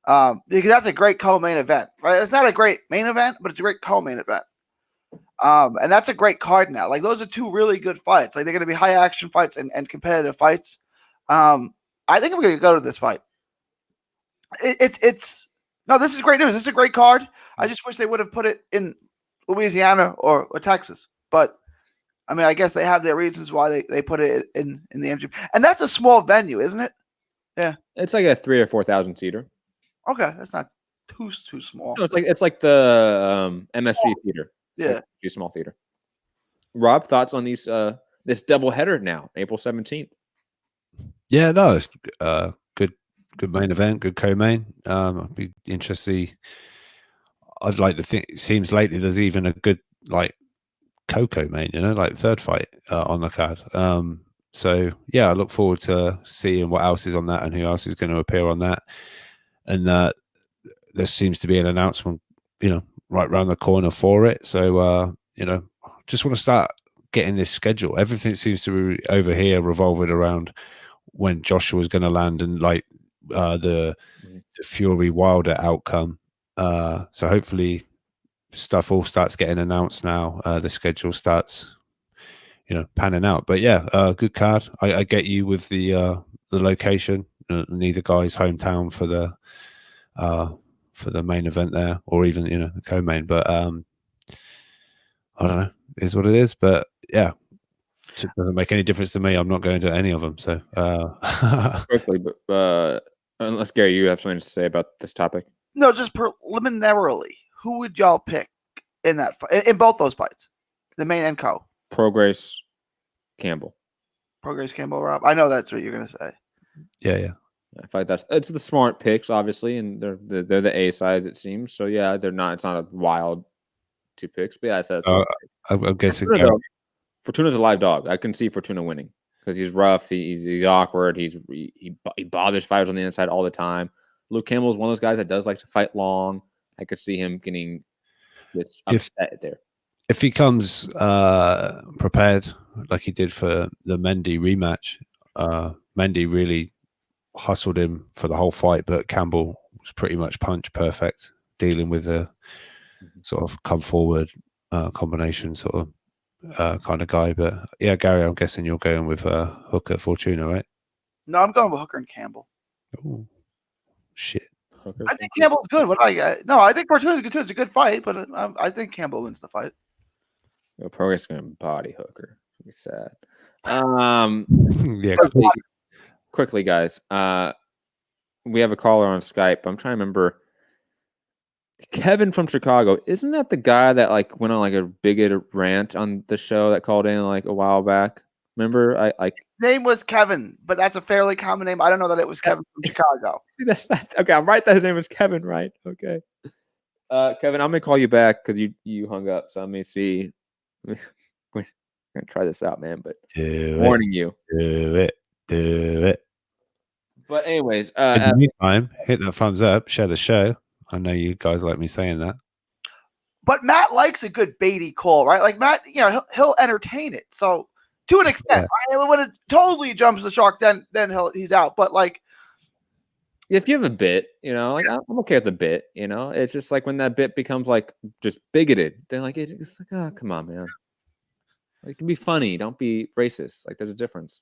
Because that's a great co-main event, right? It's not a great main event, but it's a great co-main event. And that's a great card now. Like, those are two really good fights. Like, they're going to be high action fights and competitive fights. I think I'm going to go to this fight. No, this is great news. This is a great card. I just wish they would have put it in Louisiana or Texas. But I mean, I guess they have their reasons why they put it in the MGM. And that's a small venue, isn't it? Yeah. It's like a 3,000 or 4,000 seater. Okay, that's not too small. No, it's like the MSG theater. Yeah, like small theater. Rob, thoughts on these this doubleheader now, April 17th? Yeah, no, it's good main event, good co-main. I'd be interested. I'd like to think. It seems lately there's even a good like co-main, like third fight on the card. So yeah, I look forward to seeing what else is on that and who else is going to appear on that. And there seems to be an announcement, right around the corner for it. So just want to start getting this schedule. Everything seems to be over here revolving around when Joshua's going to land and like the Fury Wilder outcome. So hopefully stuff all starts getting announced now. The schedule starts, panning out. But yeah, good card. I get you with the location. Neither guy's hometown for the main event there, or even the co-main. But I don't know. It is what it is. But yeah, it doesn't make any difference to me. I'm not going to any of them. So quickly, but unless Gary, you have something to say about this topic. No, just preliminarily, who would y'all pick in that in both those fights, the main and co? Prograis, Campbell. Prograis, Campbell, Rob. I know that's what you're gonna say. Yeah. I feel like it's the smart picks, obviously, and they're the A sides, it seems. So yeah, they're not. It's not a wild two picks, but yeah, that's I'm guessing Fortuna's a live dog. I can see Fortuna winning because he's rough, he's awkward, he bothers fighters on the inside all the time. Luke Campbell is one of those guys that does like to fight long. I could see him getting this upset there. If he comes prepared like he did for the Mendy rematch, Mendy really hustled him for the whole fight, but Campbell was pretty much punch perfect, dealing with a sort of come forward combination sort of kind of guy. But yeah, Gary, I'm guessing you're going with Hooker Fortuna, right? No, I'm going with Hooker and Campbell. Oh shit! Hooker, I think Campbell's good. I think Fortuna's good too. It's a good fight, but I think Campbell wins the fight. Prograis going to body Hooker. Be sad. Yeah. Quickly, guys. We have a caller on Skype. I'm trying to remember. Kevin from Chicago. Isn't that the guy that like went on like a bigoted rant on the show that called in like a while back? Remember? His name was Kevin, but that's a fairly common name. I don't know that it was Kevin from Chicago. That's okay. I'm right that his name was Kevin, right? Okay. Kevin, I'm gonna call you back because you hung up. So let me see. We're gonna try this out, man. But warning you. Do it. But anyways, in the meantime, hit that thumbs up, share the show. I know you guys like me saying that. But Matt likes a good baity call, right? Like Matt, he'll entertain it. So to an extent, right? When it totally jumps the shark, then he's out. But like, if you have a bit, like I'm okay with the bit. It's just like when that bit becomes like just bigoted, then like it's like, oh, come on, man. It can be funny. Don't be racist. Like there's a difference.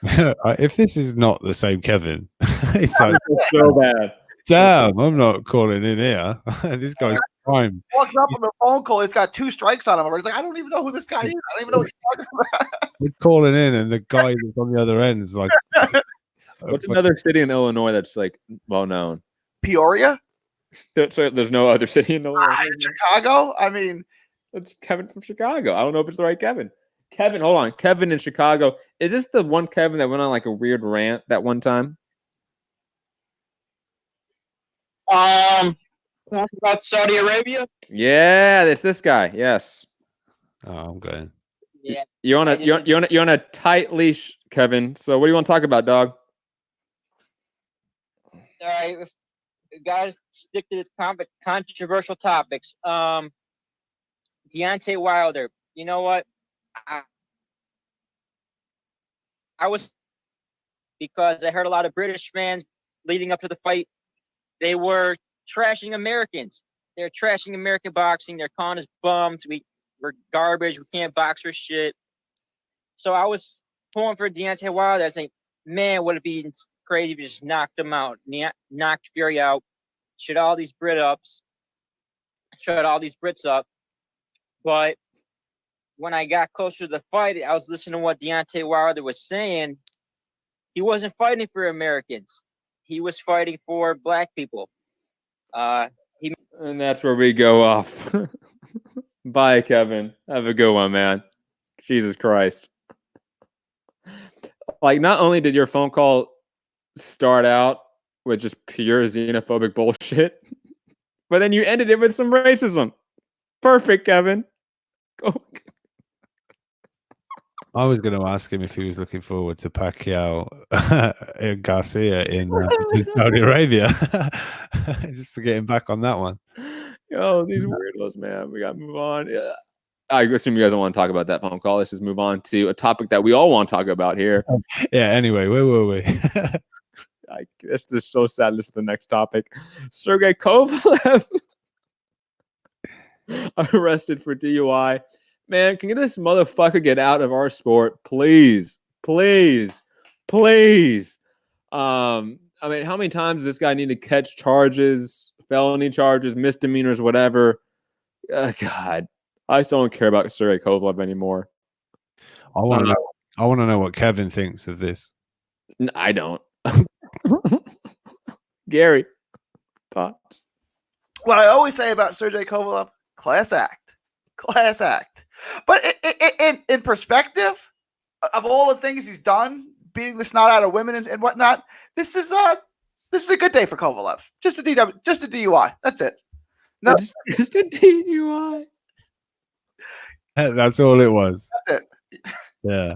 If this is not the same Kevin, it's like so bad. Damn, I'm not calling in here. This guy's prime. Walks up on the phone call. He's got 2 strikes on him. He's like, I don't even know who this guy is. I don't even know what you're talking about. We're calling in, and the guy that's on the other end is like, what's another city in Illinois that's like well known? Peoria. So there's no other city in Illinois. Chicago. I mean, it's Kevin from Chicago. I don't know if it's the right Kevin. Kevin, hold on. Kevin in Chicago. Is this the one Kevin that went on like a weird rant that one time? About Saudi Arabia? Yeah, it's this guy. Yes. Oh, I'm going. Yeah. You're on a tight leash, Kevin. So what do you want to talk about, dog? All right. guys, stick to the controversial topics. Deontay Wilder. You know what? I was because I heard a lot of British fans leading up to the fight. They were trashing Americans. They're trashing American boxing. They're calling us bums. We're garbage. We can't box for shit. So I was pulling for Deontay Wilder. I was like, man, would it be crazy if you just knocked him out, knocked Fury out, shut all these Brits up. But when I got closer to the fight, I was listening to what Deontay Wilder was saying. He wasn't fighting for Americans. He was fighting for black people. And that's where we go off. Bye, Kevin. Have a good one, man. Jesus Christ. Like, not only did your phone call start out with just pure xenophobic bullshit, but then you ended it with some racism. Perfect, Kevin. Go. I was going to ask him if he was looking forward to Pacquiao and Garcia in Saudi Arabia, just to get him back on that one. Yo, these weirdos, man. We got to move on. Yeah. I assume you guys don't want to talk about that phone call. Let's just move on to a topic that we all want to talk about here. Yeah, anyway, where were we? It's just so sad. This is the next topic. Sergey Kovalev arrested for DUI. Man, can this motherfucker get out of our sport? Please. Please. Please. I mean, how many times does this guy need to catch charges, felony charges, misdemeanors, whatever? God. I still don't care about Sergey Kovalev anymore. I want to know what Kevin thinks of this. I don't. Gary, thoughts? What I always say about Sergey Kovalev, class act. But in perspective of all the things he's done, beating the snot out of women and whatnot, this is a good day for Kovalev. Just a DUI. That's it. No, just a DUI. That's all it was. That's it. Yeah.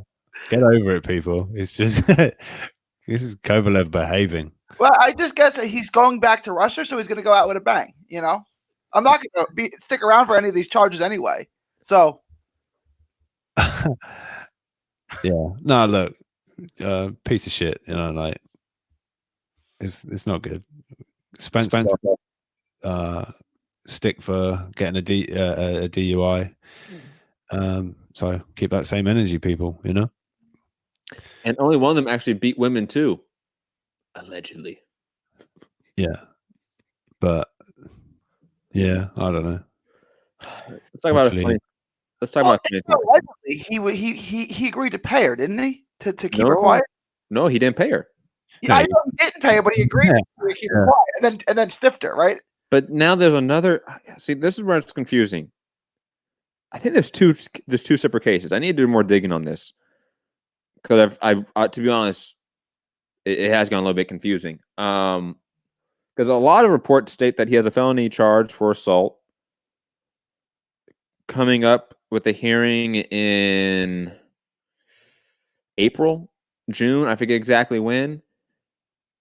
Get over it, people. It's just this is Kovalev behaving. Well, I just guess that he's going back to Russia, so he's going to go out with a bang. You know, I'm not going to stick around for any of these charges anyway. So, yeah. No, look, piece of shit. You know, like it's not good. Spencer stick for getting a DUI. So keep that same energy, people. You know. And only one of them actually beat women too, allegedly. Yeah, but yeah, I don't know. Let's talk about it. Let's talk about it. Allegedly, he agreed to pay her, didn't he? To keep her quiet. No, he didn't pay her. Yeah, I know he didn't pay her, but he agreed to keep her quiet, and then stiffed her, right? But now there's another. See, this is where it's confusing. I think there's two separate cases. I need to do more digging on this because to be honest, it has gone a little bit confusing. Because a lot of reports state that he has a felony charge for assault coming up with a hearing in April, June. I forget exactly when.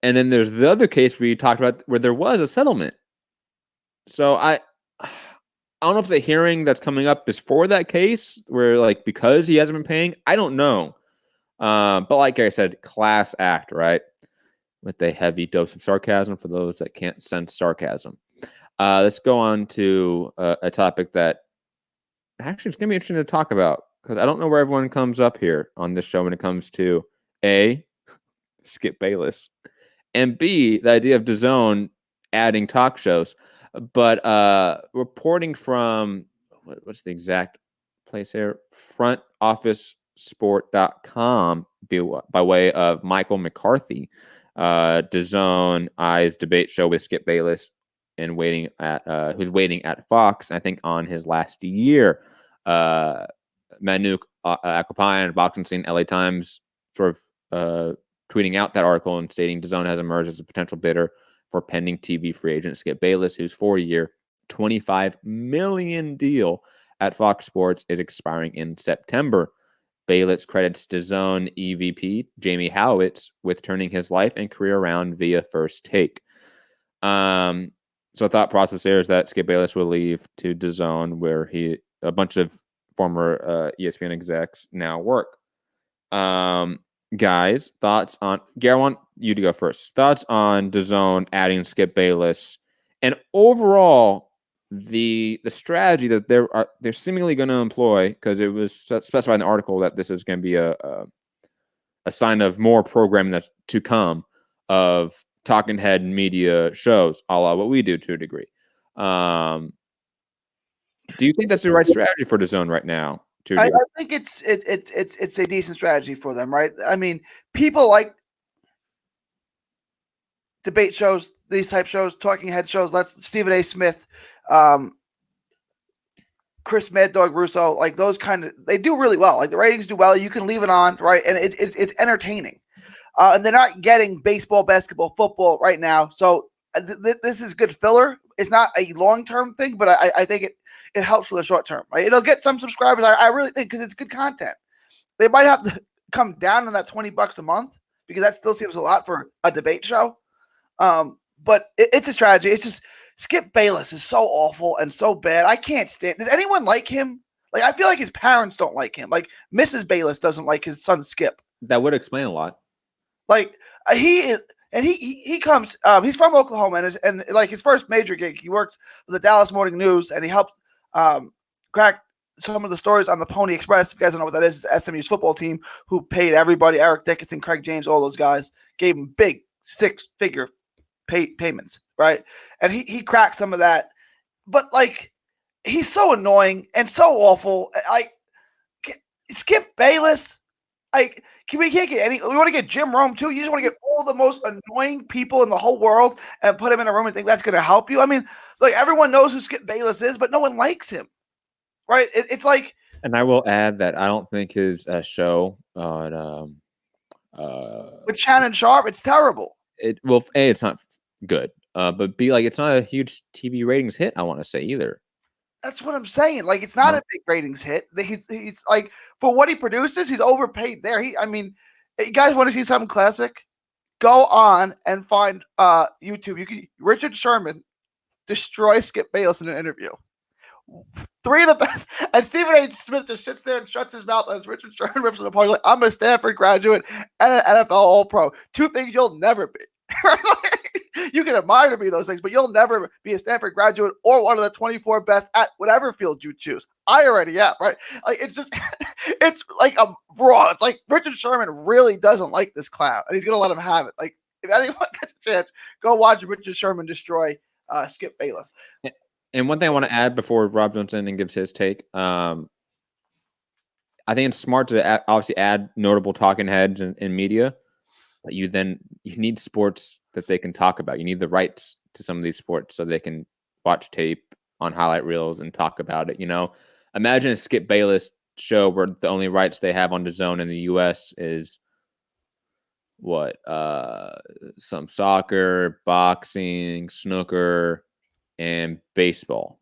And then there's the other case we talked about where there was a settlement. So I don't know if the hearing that's coming up is for that case where, like, because he hasn't been paying. I don't know. But like Gary said, class act, right? With a heavy dose of sarcasm for those that can't sense sarcasm. Let's go on to a topic that actually it's going to be interesting to talk about because I don't know where everyone comes up here on this show when it comes to A, Skip Bayless, and B, the idea of DAZN adding talk shows. But reporting from, what's the exact place here? frontofficesport.com by way of Michael McCarthy. DAZN eyes debate show with Skip Bayless and who's waiting at Fox, I think, on his last year. Manuk Akopyan, Boxing Scene, LA Times, sort of tweeting out that article and stating DAZN has emerged as a potential bidder for pending TV free agent Skip Bayless, whose 4-year, $25 million deal at Fox Sports is expiring in September. Bayless credits DAZN EVP Jamie Howitz with turning his life and career around via First Take. So thought process there is that Skip Bayless will leave to DAZN, where a bunch of former ESPN execs now work. Guys, thoughts on Gary? I want you to go first. Thoughts on DAZN adding Skip Bayless, and overall the strategy that they're seemingly going to employ, because it was specified in the article that this is going to be a sign of more programming that's to come of talking head media shows, a la what we do to a degree. Do you think that's the right strategy for DAZN right now? I think it's a decent strategy for them, right? I mean, people like debate shows, these type shows, talking head shows. Stephen A. Smith, Chris Mad Dog Russo, like those kind of, they do really well. Like the ratings do well. You can leave it on, right? And it's entertaining. And they're not getting baseball, basketball, football right now. So this is good filler. It's not a long-term thing, but I think it helps for the short term, right? It'll get some subscribers. I really think, because it's good content. They might have to come down on that $20 a month, because that still seems a lot for a debate show. But it's a strategy. It's just Skip Bayless is so awful and so bad. I can't stand. Does anyone like him? Like, I feel like his parents don't like him. Like Mrs. Bayless doesn't like his son Skip. That would explain a lot. Like he is. And he comes. He's from Oklahoma, and like his first major gig, he worked for the Dallas Morning News, and he helped crack some of the stories on the Pony Express. If you guys don't know what that is, it's SMU's football team who paid everybody, Eric Dickinson, Craig James, all those guys, gave him big six-figure payments, right? And he cracked some of that, but like he's so annoying and so awful. Like Skip Bayless, like. We can't get any. We want to get Jim Rome too. You just want to get all the most annoying people in the whole world and put him in a room and think that's going to help you. I mean, like everyone knows who Skip Bayless is, but no one likes him, right? It's like. And I will add that I don't think his show on with Shannon Sharp, it's terrible. It's not good. But B, like it's not a huge TV ratings hit. I want to say either. That's what I'm saying. Like, it's not a big ratings hit. He's like, for what he produces, he's overpaid there. I mean, you guys want to see something classic? Go on and find YouTube. Richard Sherman destroy Skip Bayless in an interview. 3 of the best. And Stephen A. Smith just sits there and shuts his mouth as Richard Sherman rips him apart. Like, I'm a Stanford graduate and an NFL All-Pro. 2 things you'll never be. You can admire to be those things, but you'll never be a Stanford graduate or one of the 24 best at whatever field you choose. I already am, right? Like, it's just, it's like a raw. It's like Richard Sherman really doesn't like this clown, and he's going to let him have it. Like, if anyone gets a chance, go watch Richard Sherman destroy Skip Bayless. And one thing I want to add before Rob jumps in and gives his take, I think it's smart to obviously add notable talking heads in media. You need sports that they can talk about. You need the rights to some of these sports so they can watch tape on highlight reels and talk about it. You know, imagine a Skip Bayless show where the only rights they have on DAZN in the U.S. is some soccer, boxing, snooker, and baseball.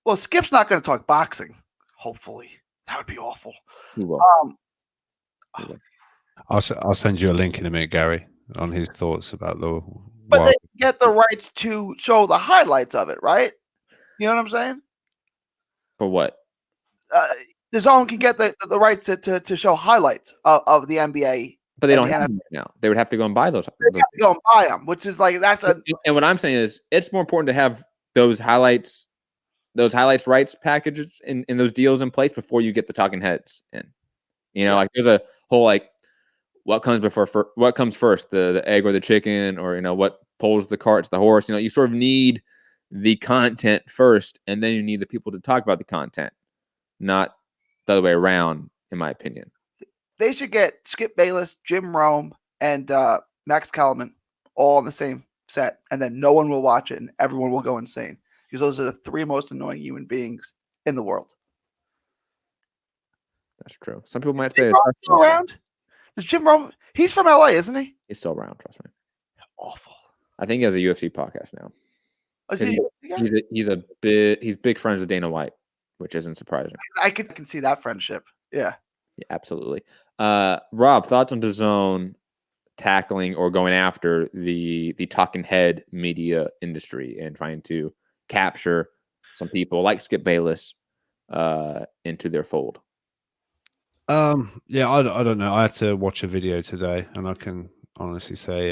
Well, Skip's not going to talk boxing. Hopefully, that would be awful. He will. I'll send you a link in a minute, Gary, on his thoughts about the. But they get the rights to show the highlights of it, right? You know what I'm saying? For what? DAZN can get the rights to show highlights of the NBA. But they don't have them right now. They would have to go and buy those. They have to go and buy them, which is like that's a. And what I'm saying is, it's more important to have those highlights rights packages in those deals in place before you get the talking heads in. You know, like there's a whole like. What comes first, the egg or the chicken, or you know what pulls the cart, the horse? You know, you sort of need the content first, and then you need the people to talk about the content, not the other way around, in my opinion. They should get Skip Bayless, Jim Rome, and Max Kellerman all on the same set, and then no one will watch it, and everyone will go insane because those are the 3 most annoying human beings in the world. That's true. Some people might say still around. Is Jim Rome? He's from LA, isn't he? He's still around. Trust me. Awful. I think he has a UFC podcast now. Oh, he's big friends with Dana White, which isn't surprising. I can see that friendship. Yeah. Yeah, absolutely. Rob, thoughts on DAZN tackling or going after the talking head media industry and trying to capture some people like Skip Bayless into their fold? Yeah, I don't know. I had to watch a video today, and I can honestly say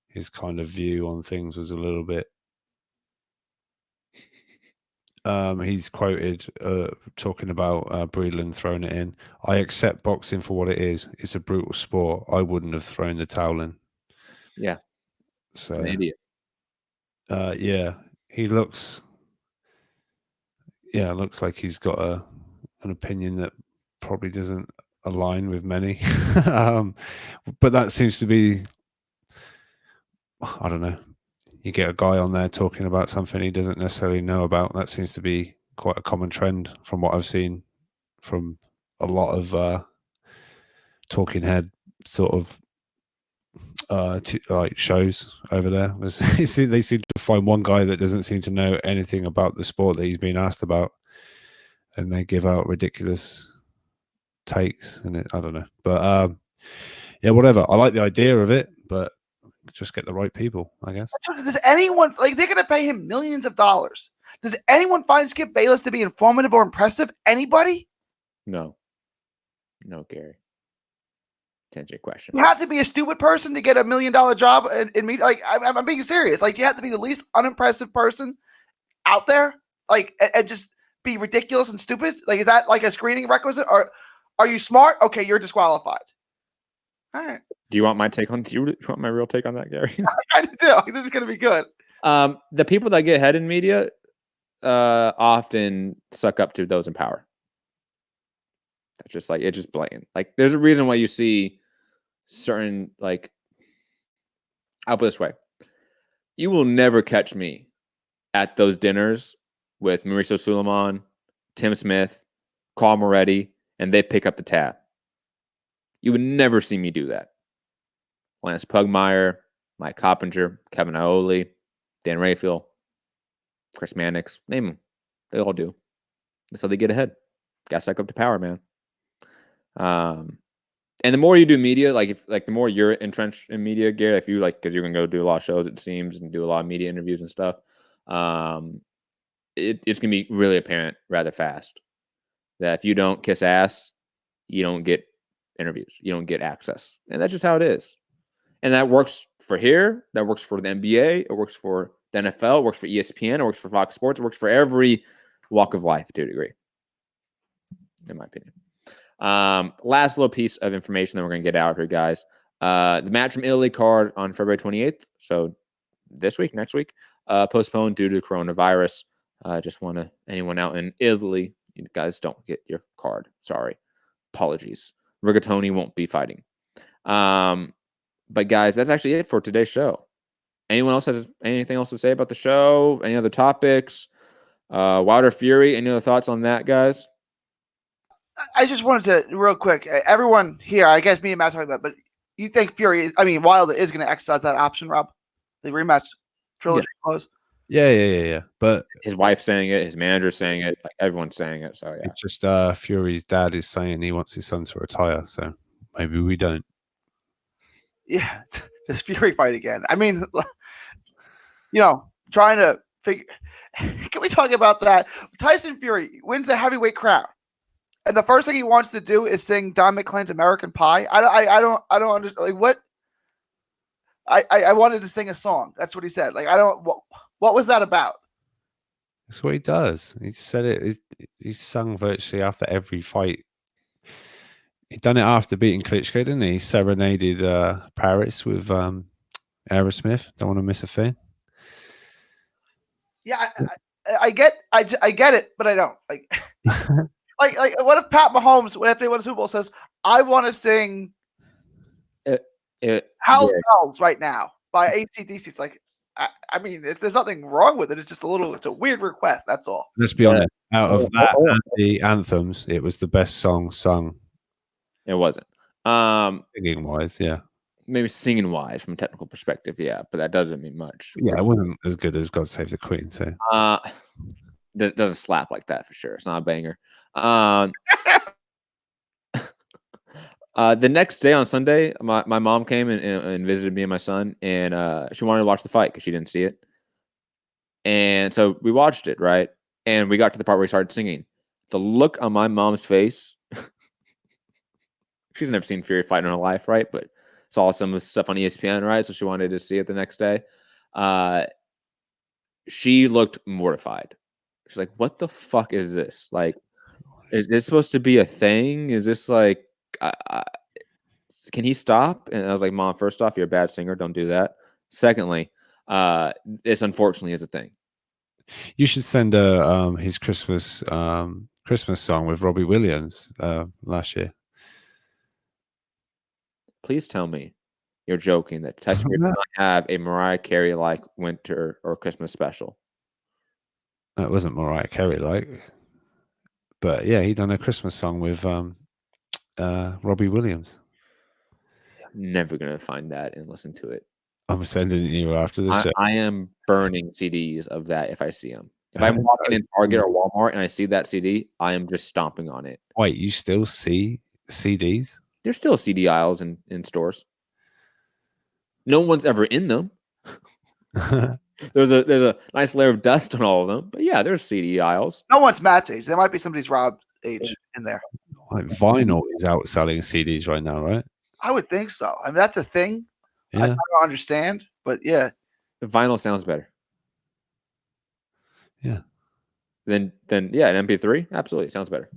his kind of view on things was a little bit. He's quoted talking about Breedlund throwing it in. I accept boxing for what it is. It's a brutal sport. I wouldn't have thrown the towel in. Yeah. So An idiot. yeah, he looks. Yeah, looks like he's got an opinion that probably doesn't align with many. But that seems to be, I don't know. You get a guy on there talking about something he doesn't necessarily know about. That seems to be quite a common trend from what I've seen from a lot of talking head sort of like shows over there. They seem to find one guy that doesn't seem to know anything about the sport that he's being asked about, and they give out ridiculous takes. And I don't know, but yeah, whatever. I like the idea of it, but just get the right people, I guess. Does anyone, like, they're going to pay him millions of dollars? Does anyone find Skip Bayless to be informative or impressive? Anybody? No, Gary. To answer your question, You have to be a stupid person to get $1 million job in media. Like, I'm being serious. Like, you have to be the least unimpressive person out there, like, and just be ridiculous and stupid. Like, is that like a screening requisite? Or are you smart? Okay, you're disqualified. All right. do you want my take on? Do you want my real take on that, Gary? I do. This is going to be good. The people that get head in media often suck up to those in power. That's just like, it's just blatant. Like, there's a reason why you see certain, like, I'll put it this way. You will never catch me at those dinners with Mauricio Suleiman, Tim Smith, Carl Moretti, and they pick up the tab. You would never see me do that. Lance Pugmire, Mike Coppinger, Kevin Ioli, Dan Rayfield, Chris Mannix, name them. They all do. That's how they get ahead. Got to suck up to power, man. And the more you do media, the more you're entrenched in media, Gary, if you because you're gonna go do a lot of shows, it seems, and do a lot of media interviews and stuff. It's gonna be really apparent rather fast that if you don't kiss ass, you don't get interviews, you don't get access, and that's just how it is. And that works for here, that works for the NBA, it works for the NFL, it works for ESPN, it works for Fox Sports, it works for every walk of life to a degree, in my opinion. Last little piece of information that we're going to get out here, guys. The match from Italy card on February 28th. So this week, next week, postponed due to coronavirus. Just want to, anyone out in Italy, you guys don't get your card. Sorry. Apologies. Rigatoni won't be fighting. But guys, that's actually it for today's show. Anyone else has anything else to say about the show? Any other topics? Wilder Fury, any other thoughts on that, guys? I just wanted to, real quick, everyone here, I guess me and Matt talking about, but you think Wilder is going to exercise that option, Rob? The rematch trilogy clause? Yeah. But his wife's saying it, his manager's saying it, like everyone's saying it. So yeah, it's just Fury's dad is saying he wants his son to retire, so maybe we don't. Yeah, just Fury fight again. I mean, trying to figure. Can we talk about that? Tyson Fury wins the heavyweight crown, and the first thing he wants to do is sing Don McLean's "American Pie." I don't understand. Like, what? I wanted to sing a song. That's what he said. Like, I don't. What was that about? That's what he does. He said it. He sung virtually after every fight. He done it after beating Klitschko, didn't he? He serenaded Paris with Aerosmith. Don't want to miss a thing. Yeah, I get it, but I don't like. like what if Pat Mahomes, if they win a Super Bowl, says, "I want to sing Hell's Bells right now" by AC/DC? It's like, I mean, if there's nothing wrong with it, it's just it's a weird request. That's all. Let's be honest. Out of that and the anthems, it was the best song sung. It wasn't. Singing wise, yeah. Maybe singing wise from a technical perspective, yeah, but that doesn't mean much. Yeah, it wasn't as good as God Save the Queen. So it doesn't slap like that for sure. It's not a banger. The next day on Sunday, my mom came and visited me and my son, and she wanted to watch the fight because she didn't see it. And so we watched it, right? And we got to the part where he started singing. The look on my mom's face, she's never seen Fury fight in her life, right? But saw some of the stuff on ESPN, right? So she wanted to see it the next day. She looked mortified. She's like, what the fuck is this? Like, is this supposed to be a thing? Is this like, can he stop? And I was like, Mom, first off, you're a bad singer. Don't do that. Secondly, this unfortunately is a thing. You should send his Christmas song with Robbie Williams last year. Please tell me you're joking that Tyson does not have a Mariah Carey like winter or Christmas special. It wasn't Mariah Carey like, but yeah, he done a Christmas song with Robbie Williams. I'm never gonna find that and listen to it. I'm sending it you after the show. I am burning CDs of that if I see them. If I'm walking in Target or Walmart and I see that CD, I am just stomping on it. Wait, you still see CDs? There's still CD aisles in stores. No one's ever in them. There's a nice layer of dust on all of them, but yeah, there's CD aisles. No one's Matt's age. There might be somebody's Rob's age in there. Like vinyl is outselling CDs right now, right? I would think so. I mean, that's a thing. Yeah. I don't understand, but yeah. The vinyl sounds better. Yeah. Then yeah, an MP3 absolutely sounds better.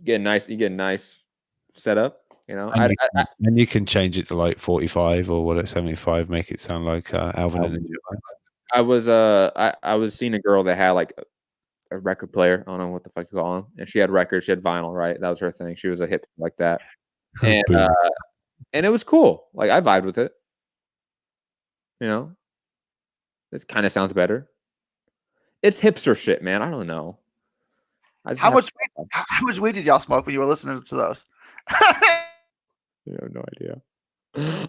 You get a nice setup. You know, and you can change it to like 45 or what, 75, make it sound like Alvin and the Giants. I was seeing a girl that had like a record player. I don't know what the fuck you call them, and she had records. She had vinyl, right? That was her thing. She was a hipster like that, and it was cool. Like I vibed with it. You know, this kind of sounds better. It's hipster shit, man. I don't know. How much weed did y'all smoke when you were listening to those? I have no idea.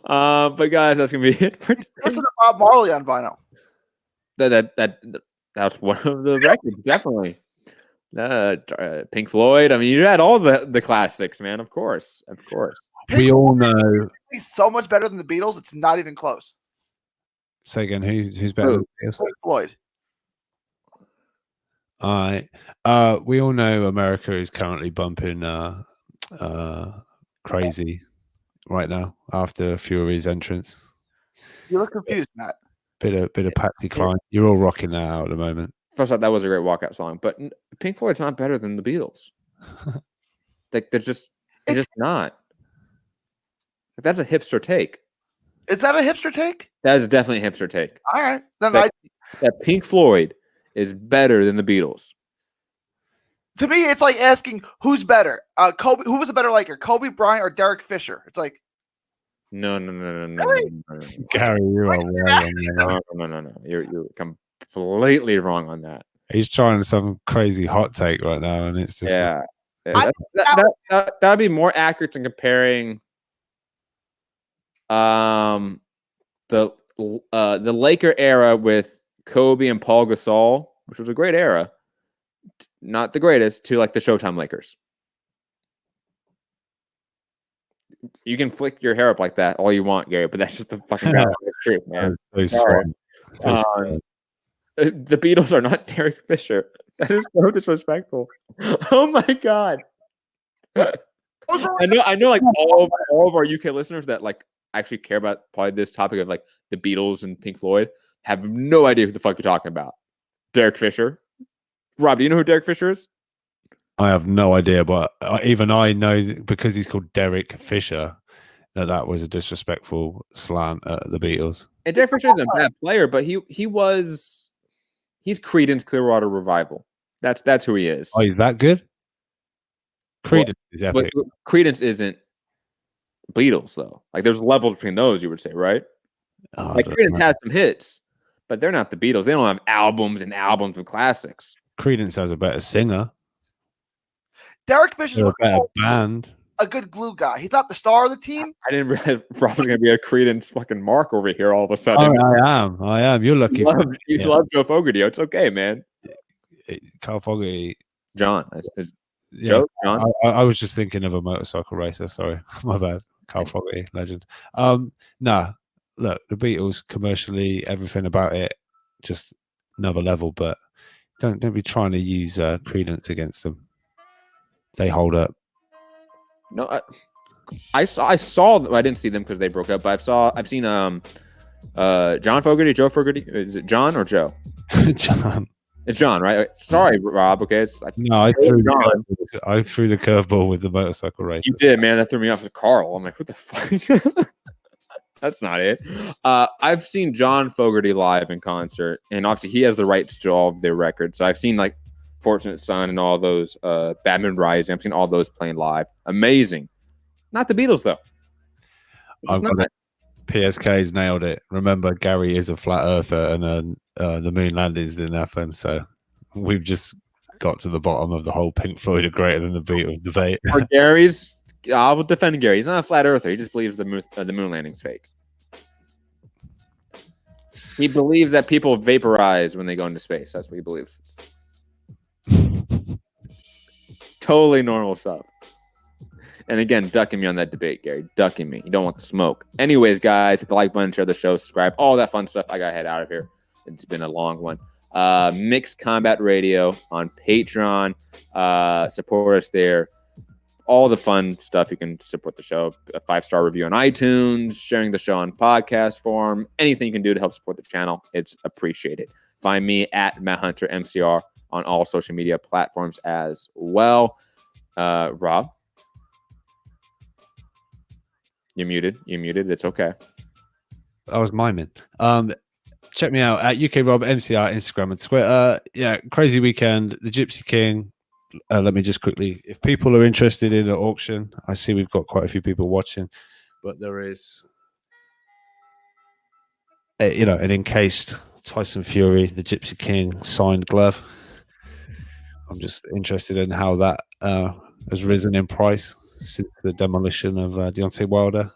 But guys, that's gonna be it for today. Listen to Bob Marley on vinyl. That's one of the records, definitely. Pink Floyd. I mean, you had all the classics, man. Of course. We all know he's so much better than the Beatles. It's not even close. Say again, who's better than the Beatles? Pink Floyd. We all know America is currently bumping Crazy right now after Fury's entrance. You look confused, Matt. Bit of Patsy Cline. You're all rocking that out at the moment. First off, that was a great walkout song, but Pink Floyd's not better than the Beatles. Like they're just not. Like, that's a hipster take. Is that a hipster take? That is definitely a hipster take. All right, then that Pink Floyd is better than the Beatles. To me, it's like asking who's better. Kobe, who was a better Laker, Kobe Bryant or Derek Fisher? It's like no. Gary, you are wrong. No. You're completely wrong on that. He's trying some crazy hot take right now, and it's just that'd be more accurate than comparing the Laker era with Kobe and Paul Gasol, which was a great era. Not the greatest, to like the Showtime Lakers. You can flick your hair up like that all you want, Gary, but that's just the fucking truth, man. So the Beatles are not Derek Fisher. That is so disrespectful. Oh my god. I know like all of our UK listeners that like actually care about probably this topic of like the Beatles and Pink Floyd have no idea who the fuck you're talking about. Derek Fisher. Rob, do you know who Derek Fisher is? I have no idea, but even I know because he's called Derek Fisher that was a disrespectful slant at the Beatles. And Derek Fisher is a bad player, but he's Creedence Clearwater Revival. That's who he is. Oh, he's that good? Creedence is epic. But Creedence isn't Beatles though. Like there's levels between those, you would say, right? Like Creedence has some hits, but they're not the Beatles. They don't have albums and albums of classics. Creedence has a better singer. Derek Fisher's a better band. A good glue guy. He's not the star of the team. I didn't realize Rob was going to be a Creedence fucking mark over here all of a sudden. Oh, I am. You're lucky. You love Joe Fogarty. It's okay, man. Carl Fogarty. John. Yeah, Joe, John? I was just thinking of a motorcycle racer. Sorry, my bad. Carl Fogarty, legend. Nah, look, the Beatles commercially, everything about it, just another level. But don't be trying to use Credence against them. They hold up. No, I saw them. I didn't see them because they broke up. But I've seen John Fogarty, Joe Fogarty. Is it John or Joe? John. It's John, right? Sorry, Rob. Okay, it's no. I threw the curveball with the motorcycle race. You did, man. That threw me off with Carl. I'm like, what the fuck? That's not it. I've seen John Fogarty live in concert, and obviously he has the rights to all of their records. So I've seen like Fortunate Son and all those, Bad Moon Rising. I've seen all those playing live. Amazing. Not the Beatles though. I've got it. PSK's nailed it. Remember, Gary is a flat earther, and the moon landings didn't happen. So we've just got to the bottom of the whole Pink Floyd are greater than the Beatles debate. For Gary's, I will defend Gary. He's not a flat earther. He just believes the moon landing's fake. He believes that people vaporize when they go into space. That's what he believes. Totally normal stuff. And again, ducking me on that debate, Gary. Ducking me. You don't want the smoke. Anyways, guys, hit the like button, share the show, subscribe, all that fun stuff. I got to head out of here. It's been a long one. Mixed Combat Radio on Patreon. Support us there. All the fun stuff. You can support the show. A 5-star review on iTunes, sharing the show on podcast form. Anything you can do to help support the channel, it's appreciated. Find me at Matt Hunter MCR on all social media platforms as well. Rob? You're muted. It's okay. I was miming. Check me out at UK Rob MCR, Instagram and Twitter. Yeah, crazy weekend. The Gypsy King. Let me just quickly, if people are interested in an auction, I see we've got quite a few people watching, but there is, an encased Tyson Fury, the Gypsy King signed glove. I'm just interested in how that has risen in price since the demolition of Deontay Wilder.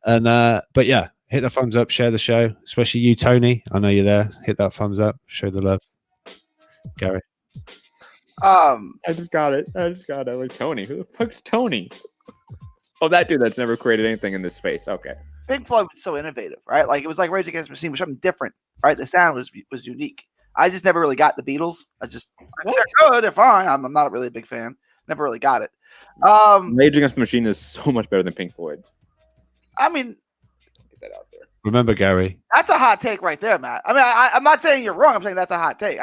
And but yeah, hit the thumbs up, share the show, especially you, Tony. I know you're there. Hit that thumbs up, show the love. Gary. I just got it. Like, Tony. Who the fuck's Tony? Oh, that dude that's never created anything in this space. Okay. Pink Floyd was so innovative, right? Like it was like Rage Against the Machine, was something different, right? The sound was unique. I just never really got the Beatles. They're good, they're fine. I'm not really a big fan. Never really got it. Rage Against the Machine is so much better than Pink Floyd. I mean, get that out there. Remember, Gary. That's a hot take right there, Matt. I mean, I'm not saying you're wrong. I'm saying that's a hot take.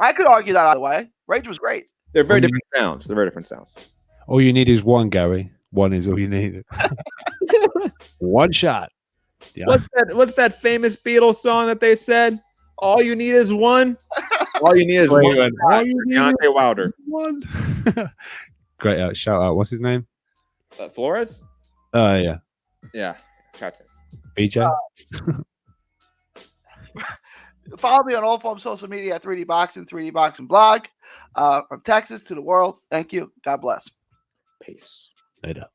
I could argue that either way. Rage was great. They're very different sounds. All you need is one, Gary. One is all you need. One shot. Yeah. What's that famous Beatles song that they said? All you need is one. All you need is one. All you need Deontay Wilder. One. Great shout out. What's his name? Flores. Yeah. Yeah. Shout out. BJ. Follow me on all forms of social media at 3D Boxing, 3D Boxing blog. From Texas to the world. Thank you. God bless. Peace. Later.